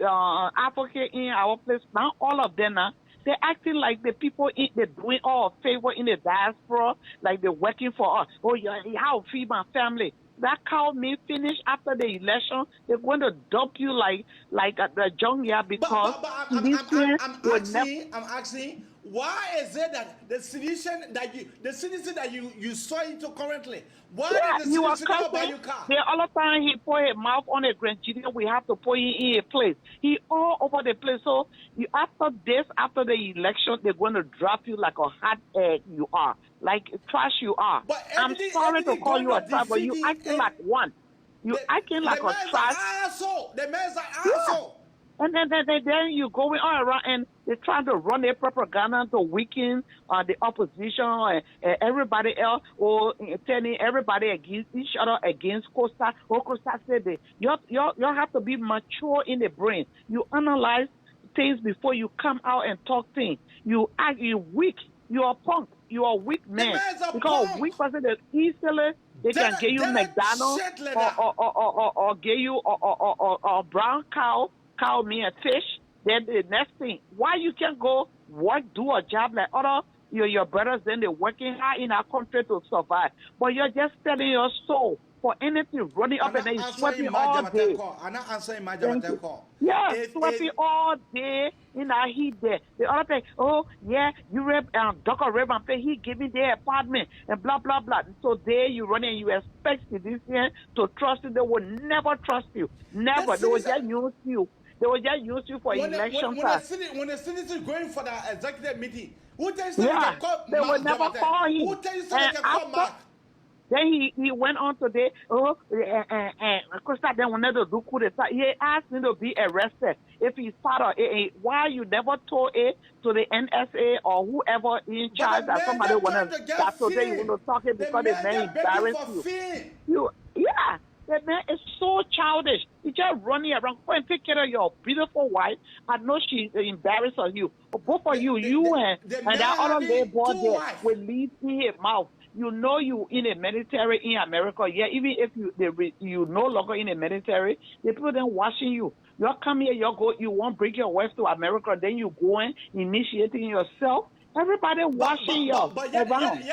advocate in our place now, all of them now, they're acting like the people they're doing all favor in the diaspora, like they're working for us. Oh, yeah, I'll feed my family. That cow may finish after the election. They're going to dump you like the jungle because I'm asking, why is it that the citizen that you saw into currently, why did the citizen not buy you car? The other time he put his mouth on a grandchildren, we have to put him in a place. He all over the place. So after the election, they're going to drop you like a hot egg you are, like trash you are. I'm sorry to call you a trash, but you acting like one. You acting like a trash. The man's an asshole. And then you going all around and they're trying to run their propaganda to weaken the opposition and everybody else, or telling everybody against each other against Costa. Or Costa said that you have to be mature in the brain. You analyze things before you come out and talk things. You weak. You are punk. You are weak man. Because a weak person is easily they can get you McDonald's or get you or brown cow meat and fish. Then the next thing, why you can't go work, do a job like other your brothers? Then they're working hard in our country to survive, but you're just selling your soul for anything, running up and then sweating all day. I'm not answering my Jabate call. Yeah, sweating all day in our heat there. The other thing, oh yeah, you Dr. Reverend Pay, he giving their apartment and blah blah blah. So there you running and you expect citizens to trust you. They will never trust you. Never. They will just use you. They will just use you for election time. When the citizens going for the executive meeting, who tells you they will never call him. Who tells you they can call Mark? Then he went on today, Costa then wanted to do coup d'etat. He asked him to be arrested. If he's part of AA, why you never told it to the NSA or whoever in charge that somebody wanted that today you want to talk it because the man embarrassed you. Yeah. That man is so childish. He's just running around. Go and take care of your beautiful wife. I know she's embarrassed of you. But both of you and that other labor there will leave in his mouth. you know you in a military in America. Yeah, even if you no longer in a military, the people then watching you. You come here, you want to bring your wife to America, then you going initiating yourself. Everybody watching you around.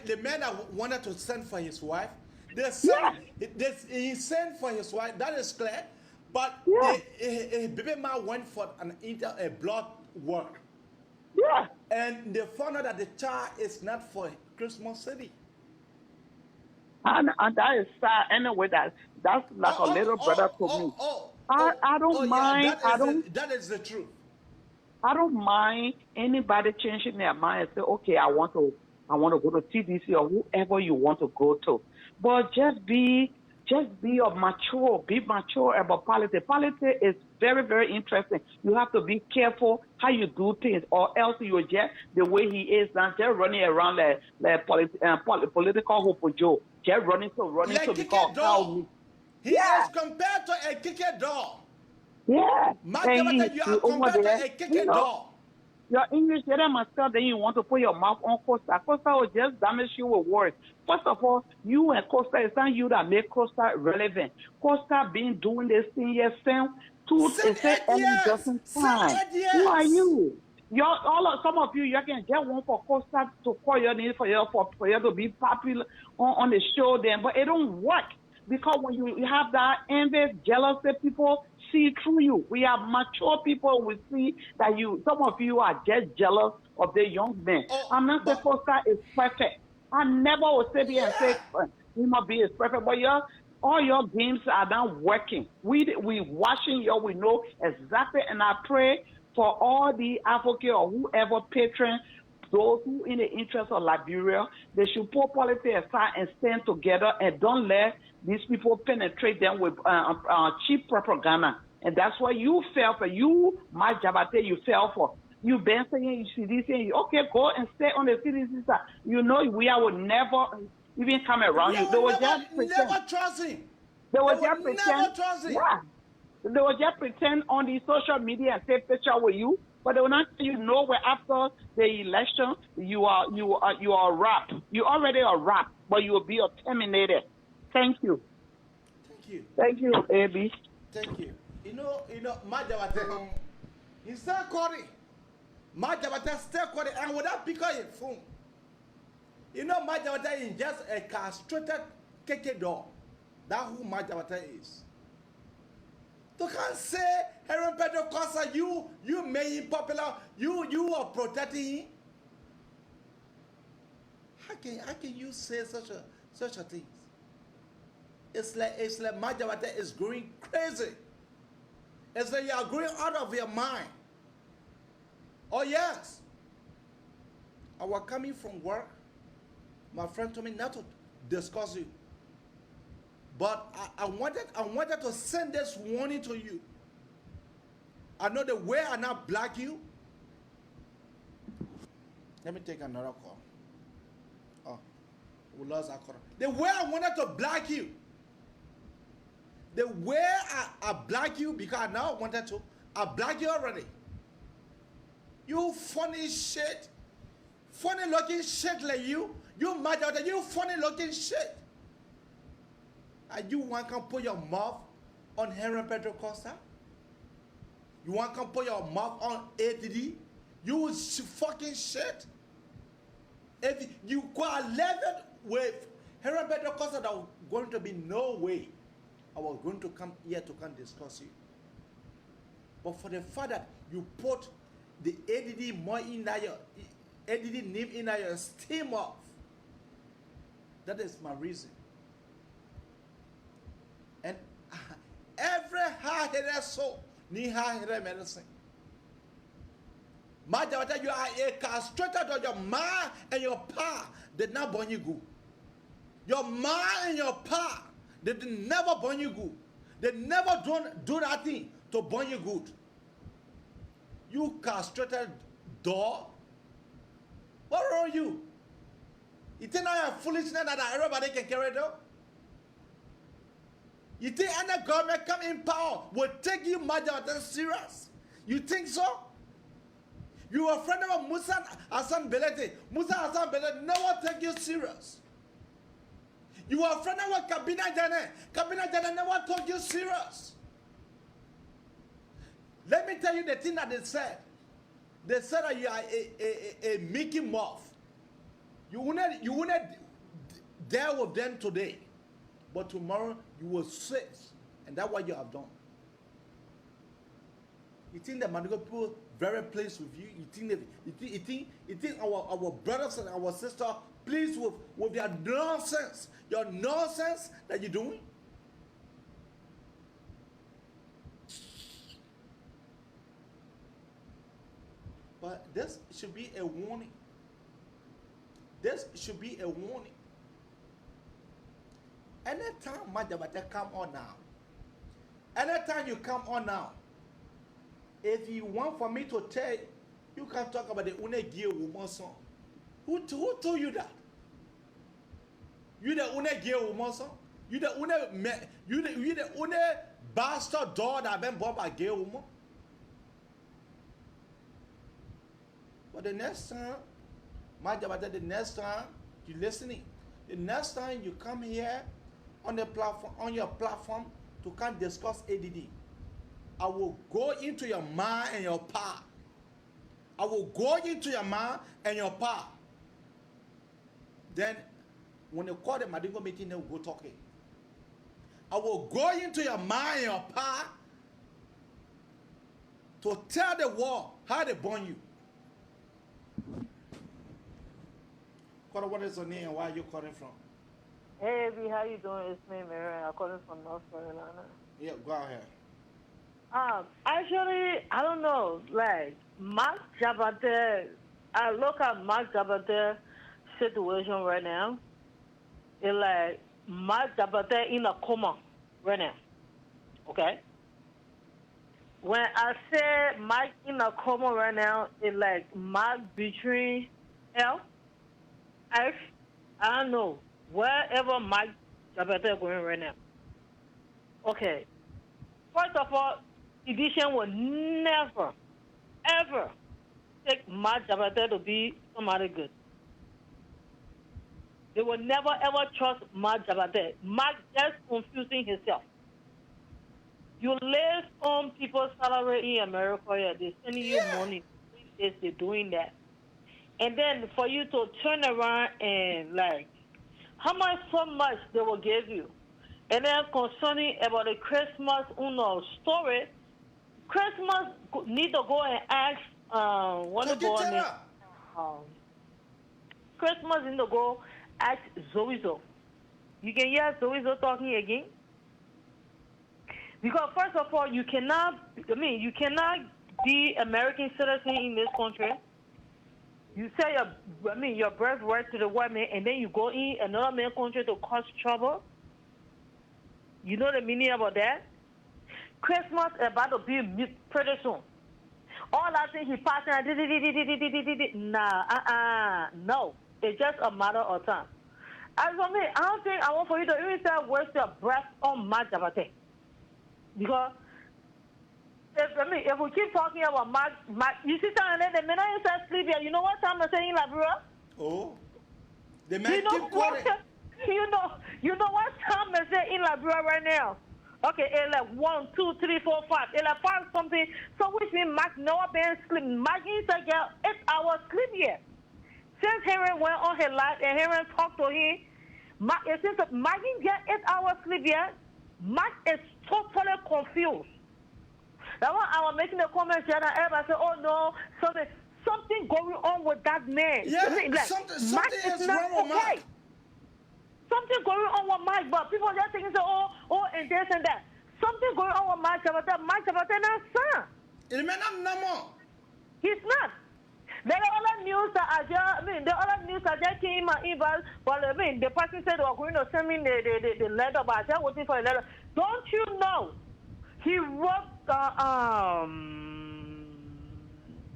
The man that wanted to send for his wife, he sent for his wife. That is clear. But the baby man went for a blood work. Yeah. And they found out that the child is not for Christmas City. And that is sad. Anyway, that's like a little brother to me. I don't mind. That is the truth. I don't mind anybody changing their mind and say, okay, I want to go to TDC or whoever you want to go to. But just be mature about politics. Politics is very, very interesting. You have to be careful how you do things, or else you will just the way he is now, just running around like political hope Joe, just running to because he is compared to a kicker dog. Yeah. You are compared to a kicker dog. Your English, myself, then you want to put your mouth on Costa. Costa will just damage you with words. First of all, you and Costa, it's not you that make Costa relevant. Costa been doing this thing here since 2005. Who are you? Some of you can get one for Costa to call your name for you to be popular on the show then, but it don't work. Because when you have that envy, jealousy, people see through you. We are mature people. We see that some of you are just jealous of the young men. I'm not saying Costa is perfect. I never will sit here and say human being is perfect, but all your games are not working. We watching you. We know exactly, and I pray for all the advocates or whoever patron, those who in the interest of Liberia, they should put politics aside and stand together and don't let these people penetrate them with cheap propaganda. And that's why you fell for. You, my Jabate, you fell for. You been saying you see this thing. Okay, go and stay on the CDC side. You know Weah will never even come around you. They will just pretend. Never trust him. They will just never pretend. Trust him. Yeah. They will just pretend on the social media and take picture with you. But they will not tell you nowhere after the election you are a rap. You already a rap, but you will be terminated. Thank you. Thank you. Thank you, AB. Thank you. You know, my Jabate, he's still calling. My Jabate still calling, and without picking your phone. You know, my Jabate is just a castrated keke dog. That's who my Jabate is. You can't say Aaron Pedro Costa, you made him popular, you are protecting him. How can you say such a thing? It's like my Jabate is going crazy. It's like you are going out of your mind. Oh yes. I was coming from work. My friend told me not to discuss you. But I wanted to send this warning to you. I know the way I now block you. Let me take another call. Oh, we lost our call. The way I wanted to block you. The way I block you, because I now wanted to, I block you already. You funny shit. Funny looking shit like you mad out there, you funny looking shit. And you want to put your mouth on Henry Pedro Costa? You want to put your mouth on ADD? You fucking shit. If you go 11 with Henry Pedro Costa, there was going to be no way I was going to come here to come discuss you. But for the fact that you put the ADD more in your ADD name in your steam off, that is my reason. And every hard-headed soul need hard-headed medicine. My daughter, you are a castrated of your mind and your pa did not born you good. Your mind and your pa, they did never born you good. They never do that thing to born you good. You castrated dog. What are you? You think I have foolishness that everybody can carry though? You think any government come in power will take you mother serious? You think so? You are a friend of Musa Hassan Belete. Musa Hassan Belete never take you serious. You are a friend of Kabina Jane. Kabina Jane never took you serious. Let me tell you the thing that they said. They said that you are a Mickey Mouse. You wouldn't deal with them today, but tomorrow you will sit, and that's what you have done. You think the Mandingo people very pleased with you? You think our brothers and our sisters pleased with their nonsense, your nonsense that you're doing? But this should be a warning. This should be a warning. Anytime Majabate come on now, anytime you come on now, if you want for me to tell you can talk about the Unegi woman song. Who told you that? You the Unegi woman song? You the Une bastard dog that been bought by gay woman? But the next time, the next time you're listening, the next time you come here on the platform, on your platform to come discuss ADD, I will go into your mind and your power. I will go into your mind and your power. Then, when they call the Madingo meeting, they will go talking. I will go into your mind and your power to tell the world how they born you. What is your name and where are you calling from? Hey, Abby, how you doing? It's me, Mary. I'm calling from North Carolina. Yeah, go ahead. Actually, I don't know. Like, Mark Jabate, I look at Mark Jabate situation right now. It's like Mark Jabate in a coma right now. Okay? When I say Mark in a coma right now, it's like Mark between L, F, I don't know, wherever Mark Jabate going right now. Okay. First of all, edition will never, ever take Mark Jabate to be somebody good. They will never, ever trust Mark Jabate. Mark just confusing himself. You live on people's salary in America, yeah, they're sending you money. They're doing that. And then for you to turn around and like, how much so much they will give you? And then concerning about the Christmas story, Christmas need to go and ask Christmas need to go ask Zoizo. You can hear Zoizo talking again. Because first of all, you cannot be American citizen in this country. You say your birthright to the white man, and then you go in another man's country to cause trouble. You know the meaning about that? Christmas is about to be pretty soon. All that thing he passing, no. It's just a matter of time. As for me, I don't think I want for you to even waste your breath on Mark Jabate. Because if we keep talking about Mark, you see something the minute you start sleeping, you know what time I'm saying, Labura? Oh, the man keep quiet. You know what time I say in Labura right now? Okay, it's like 1, 2, 3, 4, 5. It's like 5 something. So which means Mark never been sleep. Mark is like 8 hours sleep here. Since Henry went on his life and Henry talked to him, Mark didn't get 8 hours sleep yet. Mark is totally confused. That's why I was making the comments and everybody said, oh no, something going on with that man. Yeah, like, something is not wrong with Mark. Something going on with Mark, but people just thinking, oh, and this and that. Something going on with Mark Jabate. Mark Jabate not son. It may not no more. He's not. There are other news that just came in my email. But the person said they were going to send me the letter, but I just waiting for the letter. Don't you know? He wrote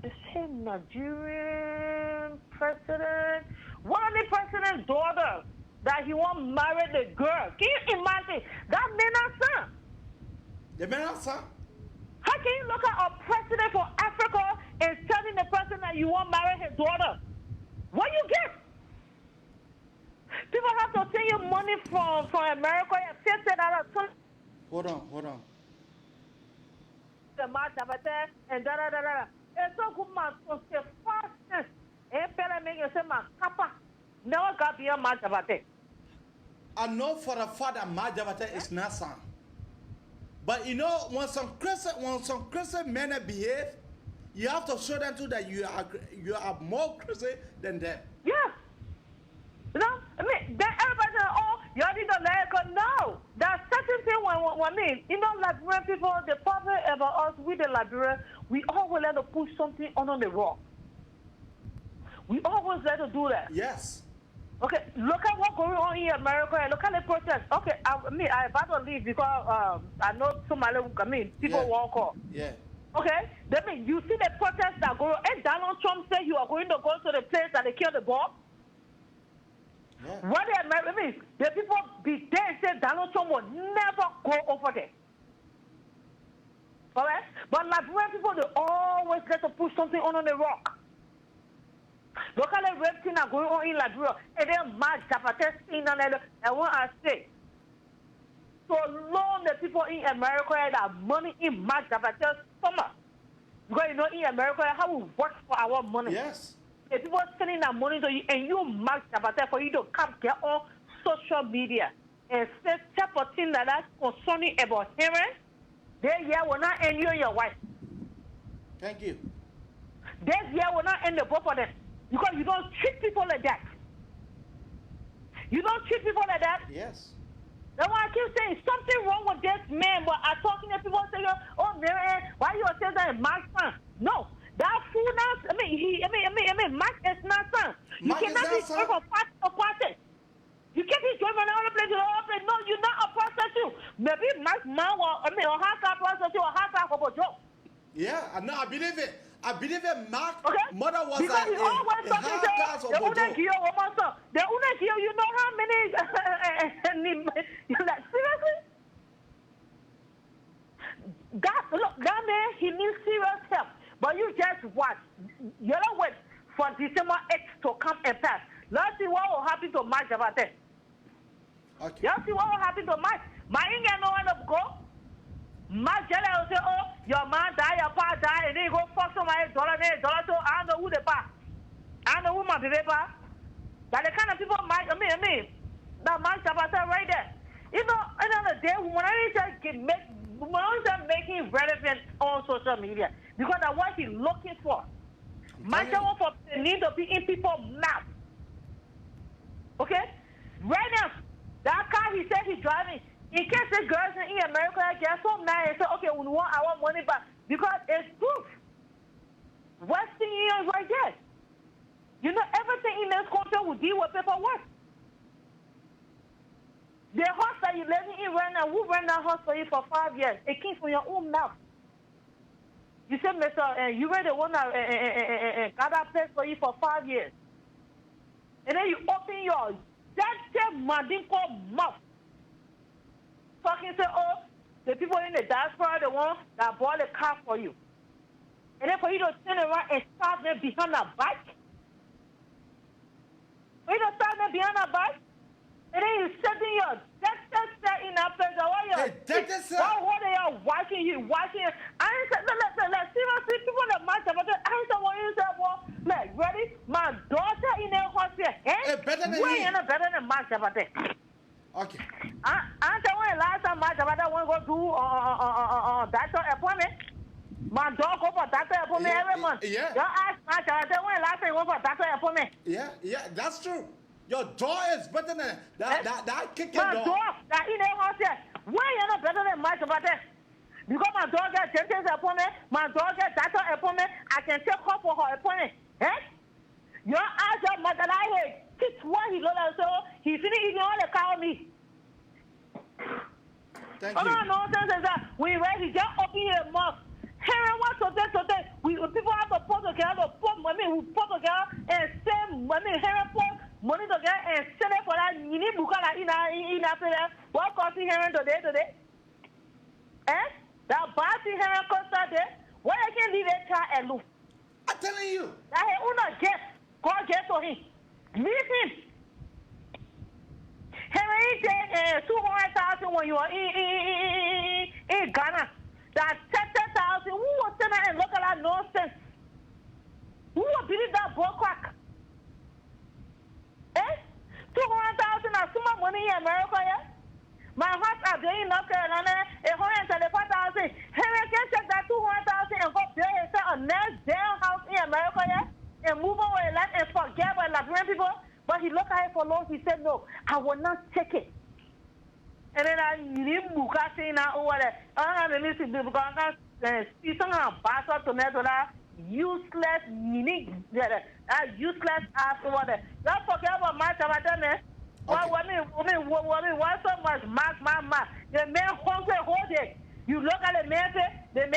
is he Nigerian president? One of the president's daughter that he won't marry the girl. Can you imagine? That man not son. The man not son? How can you look at a president for Africa and telling the person that you won't marry his daughter. What you get? People have to send you money from America and $50. Hold on. The match and da da da da. It's so good, man. So the fastest. And better make you say, man, kappa. Never got be a match about it. I know for a fact that my Jabata is not son. But you know, when some Christian men behave, you have to show them too that you are more Christian than them. Yeah. You know, I mean, then everybody say, oh, you need to let it go. No. There's certain thing when I mean, you know, Liberian people, the problem about us, we the Liberian, we always like to push something on the rock. We always like to do that. Yes. Okay, look at what's going on in America. Look at the protest. Okay, I about to leave because I know somebody, people walk off. Yeah. Okay, that means you see the protests that go on. And Donald Trump said you are going to go to the place that they killed the bomb. Yeah. What they mean, the people be there and say Donald Trump will never go over there. Alright? But Liberian people, they always get to push something on the rock. Look at the rape thing that going on in Liberia. And then my Japanese thing and what I say. So long the people in America that money in my Japanese summer. Because you know in America how we work for our money. Yes. If people sending that money to you and you mark Japanese for you to come get on social media and say type of thing that that's concerning about hearing, they will not end you and your wife. Thank you. This year will not end the both of them. Because you don't treat people like that. You don't treat people like that. Yes. That's why I keep saying something wrong with this man. But I'm talking to people saying, oh, man, why you saying that Mark's son? No. That fool now, Mark is not son. You cannot be going from party to party. You can't be going from all place to all place. No, you're not a prostitute. Maybe Mark's mom or her prostitute or her for job. Yeah, I believe it. I believe it. Mark, mother was because he always talking to the Unagio. The Unagio, you know how many? Like, seriously? That man, he needs serious help. But you just watch. You don't wait for December 8th to come and pass. Let's see what will happen to Mark about that. Okay. Let's see what will happen to Mark. Mark ain't got nowhere to go. My jelly will say, oh, your man die, your pa die, and then you go fuck somebody, $1, so I don't know who they pa. I don't know who my baby pa. That the kind of people that man Shabata right there. You know, another day, when I start making relevant on social media, because that's what he's looking for. My job for need to be in people's mouth. Okay? Right now, that car he said he's driving, in case the girls in America get so mad and say, okay, we want our money back. Because it's proof. Western Union right there. You know, everything in this country will deal with paperwork. The house that you're living in right now, who ran that house for you for 5 years? It came from your own mouth. You said, Mr. You were the one that got that place for you for 5 years. And then you open your that mandingo mouth. Talking say, oh, the people in the diaspora, the one that bought the car for you. And then for you to turn around and start them behind a bike. For you to start them behind a bike. And then you setting your that in that place. Why they are watching you? I ain't said, let's seriously, people that match about that. I ain't said, what you said, well, like, ready? My daughter in the hospital, way better than match about that. Okay. I tell you last time my daughter want to go do doctor appointment. My dog go for doctor appointment every month. Yeah. You ask my daughter when last time you went for doctor appointment. Yeah, that's true. Your door is better than that kick your door. My dog that in the hospital, why you not better than my daughter? Because my dog get dentist appointment, my dog get doctor appointment, I can take her for her appointment. Eh? You ask your mother I hate. Teach what he look so he finished eating all the cow meat. Thank you. Nonsense is that we ready just open your mouth. Here what so that we people have to put together, we put together and send money together and send it for that. You need Bukala in after that. What cost you here today? Eh? That party here cost there. Why I can leave that car and look? I'm telling you. That he una get. God get to him. Leave him. Henry take 200,000 when you are in Ghana. That 30,000. Who was sitting and look at that nonsense? Who will believe that bull crack? 200,000 is so much money in America, yeah? My house are there in North Carolina, 134,000. Henry can take that 200,000 and go build himself a nice damn house in America, yeah? And move on with life and forget about Liberian people. But he looked at it for long, he said, no, I will not take it. And then I need Mukasi now over there. I don't listen to because I see some bastard tomato that useless, useless ass over there. Don't forget about my tomato, man. Why so much mark? The man hungry whole day. You look at the man say, that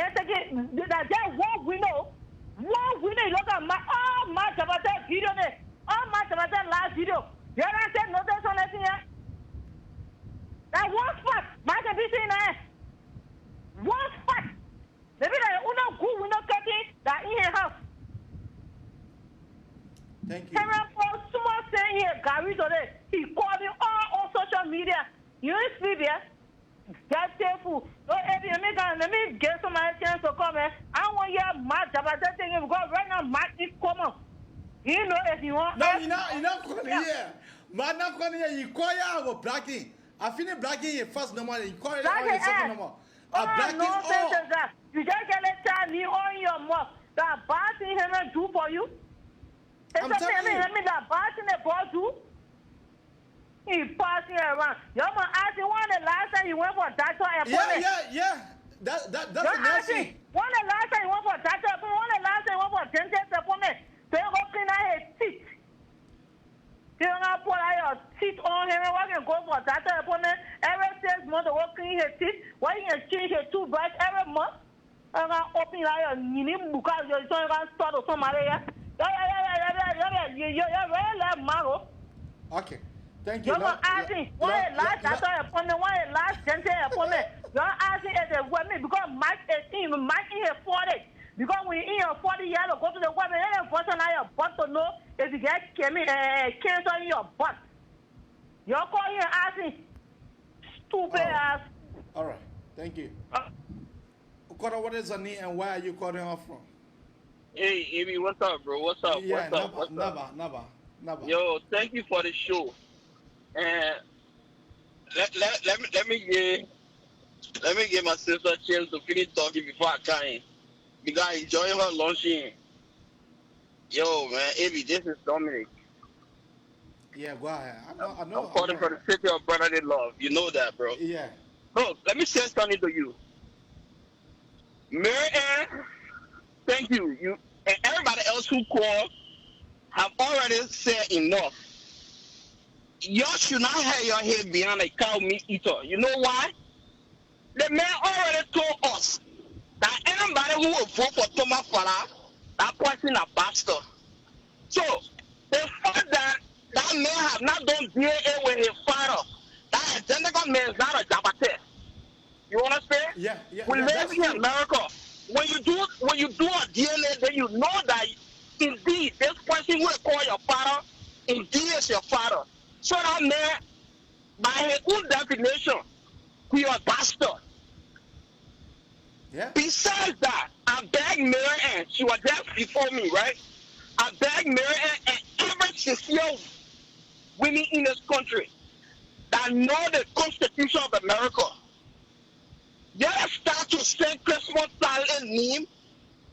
one window, look at my tomato video there. All my tomato last video. You don't take notice on anything yet? That one spot, my can be seen there. One spot. Maybe that uno good window cutting that in your house. Thank you. Someone saying here, Gary today, he called me all on social media. You ain't sleep yet? Get careful. Let me get some chance to come. I don't want your match about that thing because right now match is common. You know if you want. No, you're not going here. But not going here. You call your blacking. I finish blacking your first number. You call it on your second number. That. You just get a time me on your mouth. That bad thing he do for you. I'm telling you. Let me that bad thing the boss do. He passing around. You're asking when the last time you went for doctor appointment. Yeah. That's the nursing. When the last time you went for doctor appointment, when the last time you went for dentist appointment, they go clean out his teeth. They don't put out your teeth on him and we can go for doctor appointment every 6 months to go clean his teeth. Why you can change your toothbrush every month? I'm going to open out your knee because you're going to start with somebody. You're very left marrow. Okay. Thank you. You're asking why the last doctor appointment, why the last dentist appointment. You're asking if they want me because Mike is in here 40. Because when you're in your 40 years, go to the woman and person out your butt to know if you get cancer in your butt. You're calling and asking stupid ass. All right. Thank you. What is her name and where are you calling her from? Hey, Amy, what's up, bro? What's up? Yeah, what's up? Never. Yo, thank you for the show. And let me give my sister a chance to finish talking before I come in. Because I enjoy her launching. Yo, man, Amy, this is Dominic. Yeah, go ahead. I know. I'm calling from the city of brotherly love. You know that, bro. Yeah. Bro, let me say something to you. Mary Ann, thank you. You and everybody else who called have already said enough. Y'all should not have your head behind a cow meat eater. You know why? The man already told us that anybody who will vote for Thomas Farah, that person a bastard. So, the fact that that man have not done DNA with his father, that identical man is not a Jabate. You understand? Yeah. We live in America. When you do a DNA, then you know that indeed this person who call your father, indeed is your father. So that man, by his own definition, he a bastard. Yeah. Besides that, I beg Mary Ann, she was there before me, right? I beg Mary Ann and every sincere women in this country that know the Constitution of America. Let us start to send Christmas silent name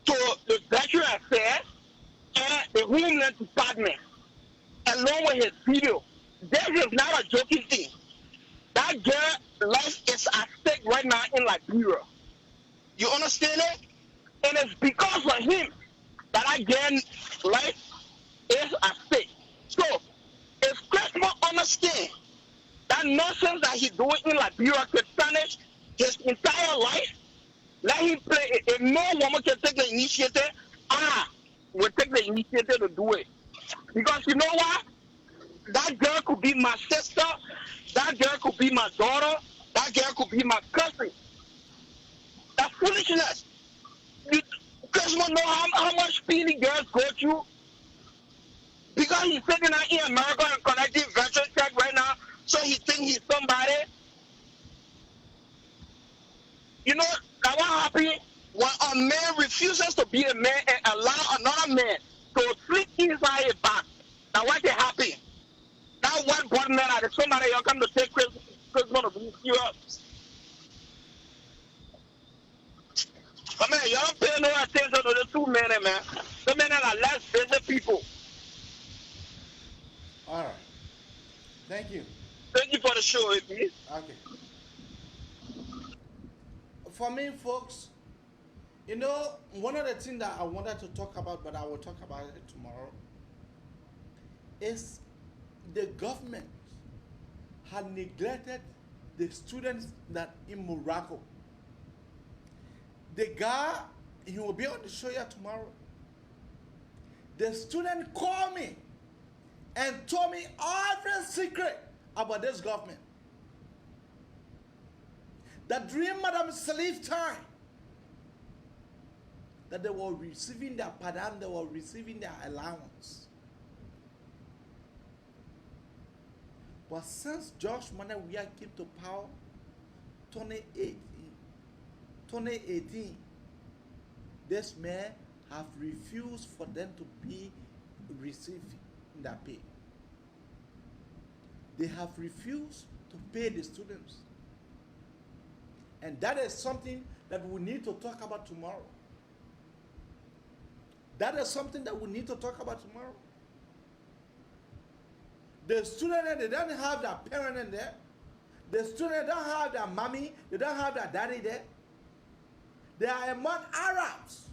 to the Veteran Affairs and the Homeland Department, along with his video. This is not a joking thing. That girl life is at stake right now in Liberia. You understand it? And it's because of him that again life is at stake. So if Christmas understand that nonsense that he's doing in Liberia can tarnish his entire life, let him play it. If no woman can take the initiative, will take the initiative to do it. Because you know what? That girl could be my sister, that girl could be my daughter, that girl could be my cousin. That's foolishness. Because Desmond know how much pain the girls go through? Because he's sitting out in America and collecting venture check right now, so he think he's somebody. You know, that what happen when a man refuses to be a man and allow another man to sleep inside his back. Now what can happen? That one bad man that somebody you come to take Christmas to be serious. I mean, you don't pay no attention to the two men, man. The men are less busy people. All right. Thank you. Thank you for the show, AP. Okay. For me, folks, you know, one of the things that I wanted to talk about, but I will talk about it tomorrow, is the government had neglected the students that in Morocco. The guy, he will be on the show here tomorrow. The student called me and told me every secret about this government. That during Madam Salif's time, that they were receiving their pardon, they were receiving their allowance. But since George Weah came to power, 2018, this man have refused for them to be receiving their pay. They have refused to pay the students. And that is something that we need to talk about tomorrow. That is something that we need to talk about tomorrow. The students, they don't have their parent in there. The students don't have their mommy. They don't have their daddy there. They are among Arabs.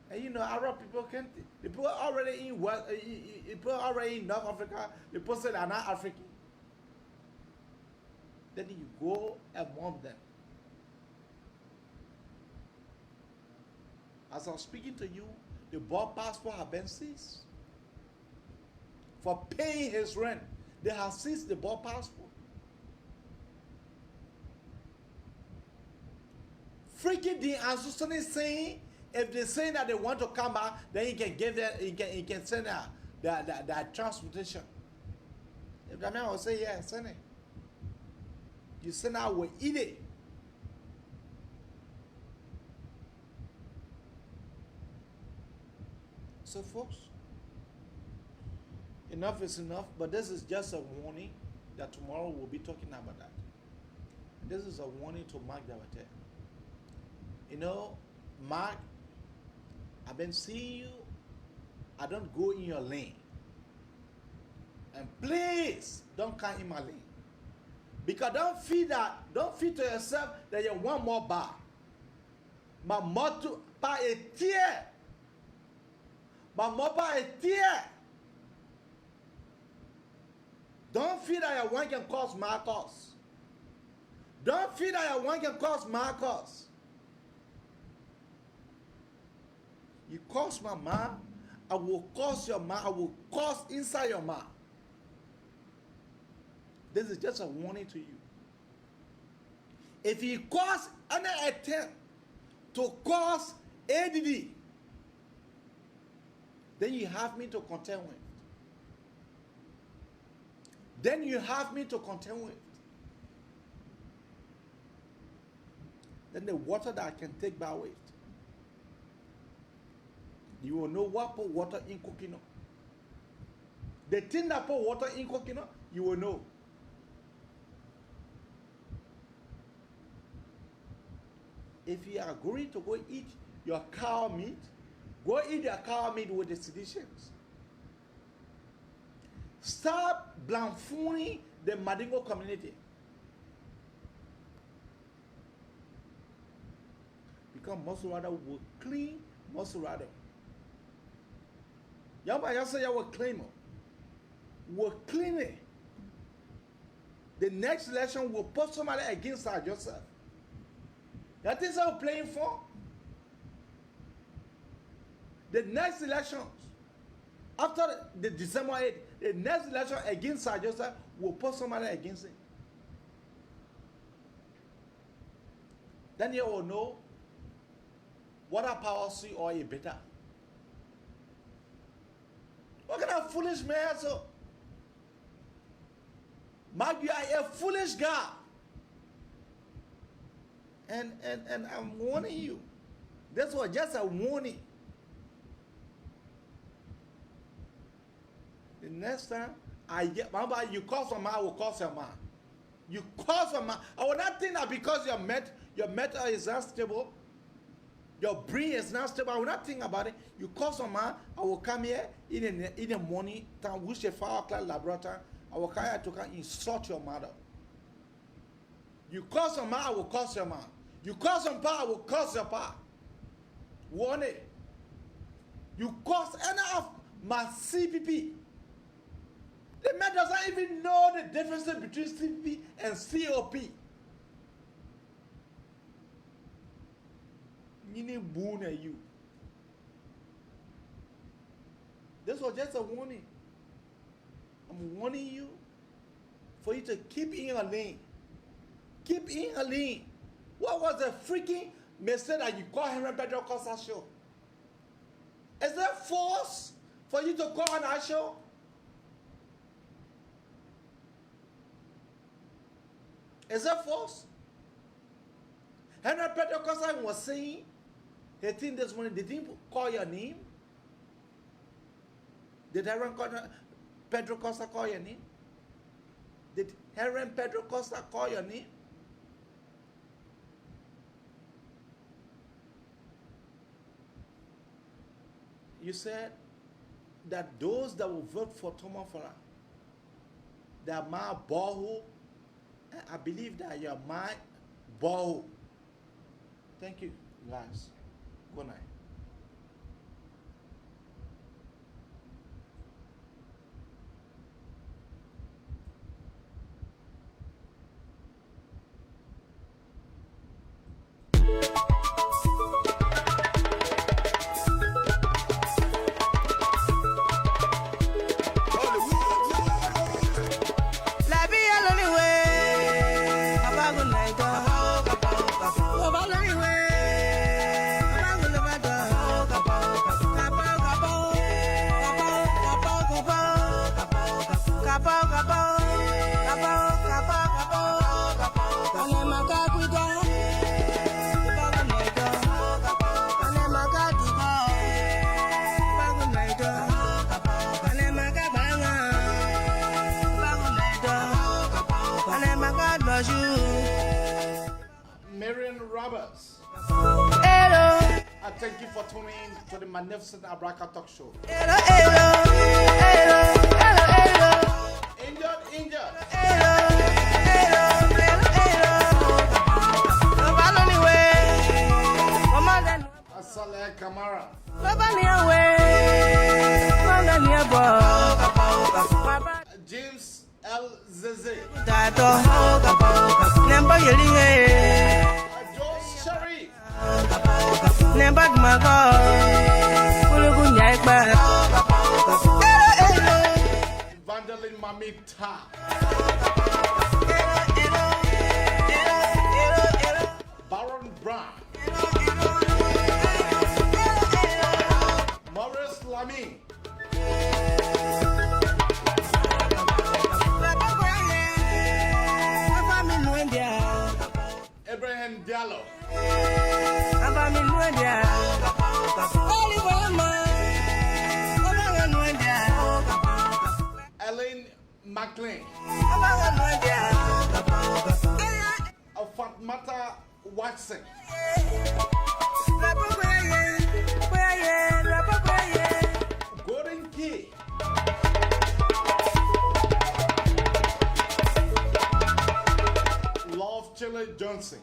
And you know, Arab people can't. The people already in people already in North Africa. The people say they are not African. Then you go among them. As I'm speaking to you, the boy passport have been seized. For paying his rent, they have seized the boy passport. Freaking the Asustan is saying, if they say that they want to come back, then he can give them, he can send their transportation. If the man will say, yeah, send it. You send out, we eat it. So folks, enough is enough, but this is just a warning that tomorrow we'll be talking about that. This is a warning to Mark Jabate. You know, Mark, I've been seeing you. I don't go in your lane. And please, don't come in my lane. Because don't feel to yourself that you want more bar. My motto, pas a tiers. My motto, pas a tiers. Don't feel that your one can cause my cause. Don't feel that your one can cause my cause. You cause my ma, I will cause your ma, I will cause inside your ma. This is just a warning to you. If you cause any attempt to cause ADD, then you have me to contend with. Then you have me to contend with. Then the water that I can take by weight. You will know what put water in cooking. The thing that put water in cooking, you will know. If you are going to go eat your cow meat, go eat your cow meat with the seditions. Stop blamfooning the Madingo community. Because Mosurada will clean Mosurada. Yamba just say you will claim it. Will clean it. The next election will put somebody against her Joseph. That is what we're playing for. The next elections, after the December 8th, the next election against Sir Joseph will put somebody against it. Then you will know water power see oil better. What kind of foolish man so? Mark, you are a foolish guy. And I'm warning you. This was just a warning. The next time I get, remember, you call some man, I will call some man. You call some man. I will not think that because your metal is not stable, your brain is not stable. I will not think about it. You call some man, I will come here in the morning, time wish a 5 o'clock laboratory. I will come here to come insult your mother. You call some man, I will call your man. You call some pa, I will call your pa. Warn it. You cause any of my CPP. The man doesn't even know the difference between CPP and COP. You need boon at you. This was just a warning. I'm warning you for you to keep in your lane. Keep in a lane. What was the freaking mistake that you call Henry Pedro Costa show? Is that force for you to call on our show? Is that false? Henry Pedro Costa was saying, he think this morning, did he call your name? Did Henry Pedro Costa call your name? Did Henry Pedro Costa call your name? You said that those that will vote for Thomas Farah, they are my borehole. I believe that you are my borehole. Thank you, guys. Good night. Thank you for tuning in to the magnificent Abraka Talk Show. Injured. Asale Kamara. James L. Zeze. Joe Sharif. Nembag mago, Evangeline Mamita, Baron Brown, Maurice Lamy, Abraham Diallo, Ellen McLean, Fatmata Watson, Gordon Key, Love Chile Johnson,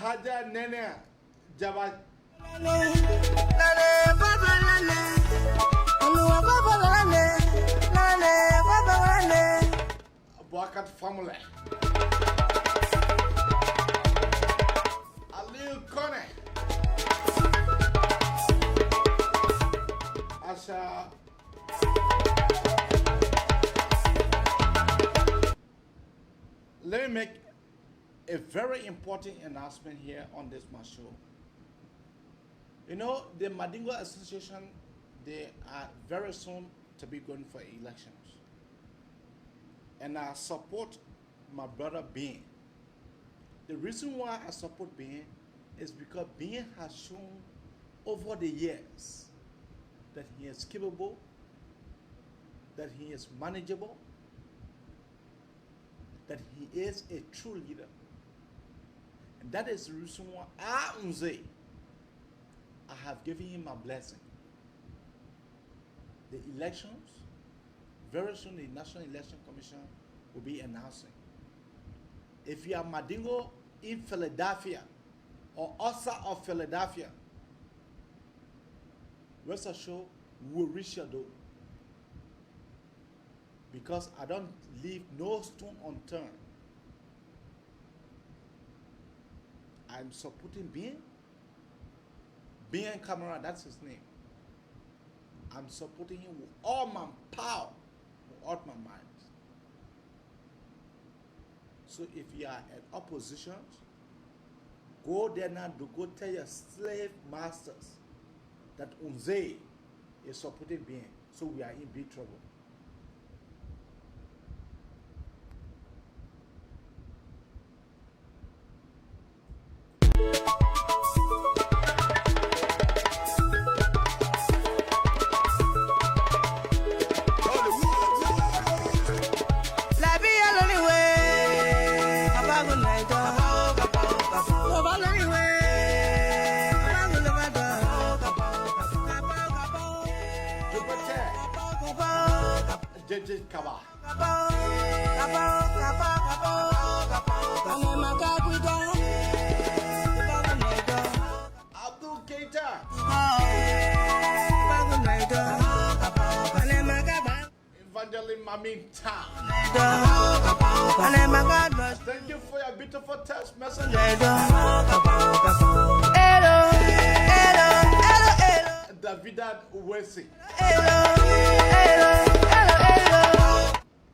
Haja Nene Java Boakat family Aliu Kone Masha. Let me make a very important announcement here on this show. You know, the Madingo Association, they are very soon to be going for elections. And I support my brother Bean. The reason why I support Bean is because Bean has shown over the years that he is capable, that he is manageable, that he is a true leader. And that is the reason why I have given him my blessing. The elections, very soon the National Election Commission will be announcing. If you are Madingo in Philadelphia or outside of Philadelphia, rest assured we will reach your door. Because I don't leave no stone unturned. I'm supporting Bean Camera, that's his name. I'm supporting him with all my power, with all my mind. So if you are at opposition, go there now to go tell your slave masters that Unze is supporting Bean. So we are in big trouble. Thank you for your beautiful text message. Davidan Uwesi.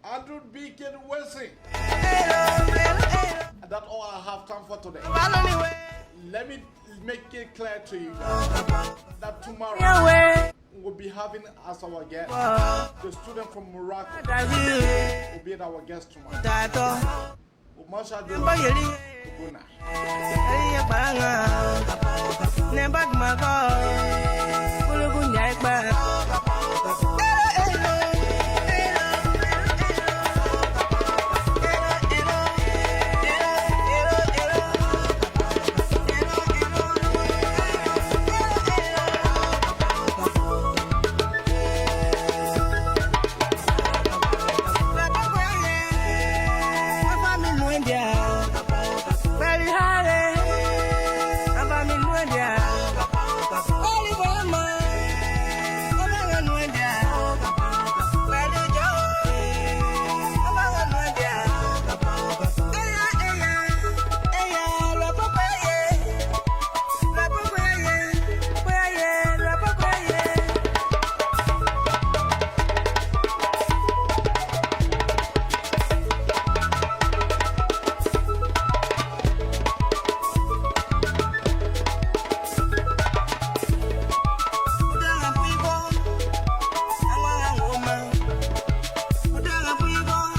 Andrew Beacon Uwesi. That's all I have time for today. Let me make it clear to you that tomorrow we'll be having as our guest the student from Morocco will be our guest tomorrow. Good night.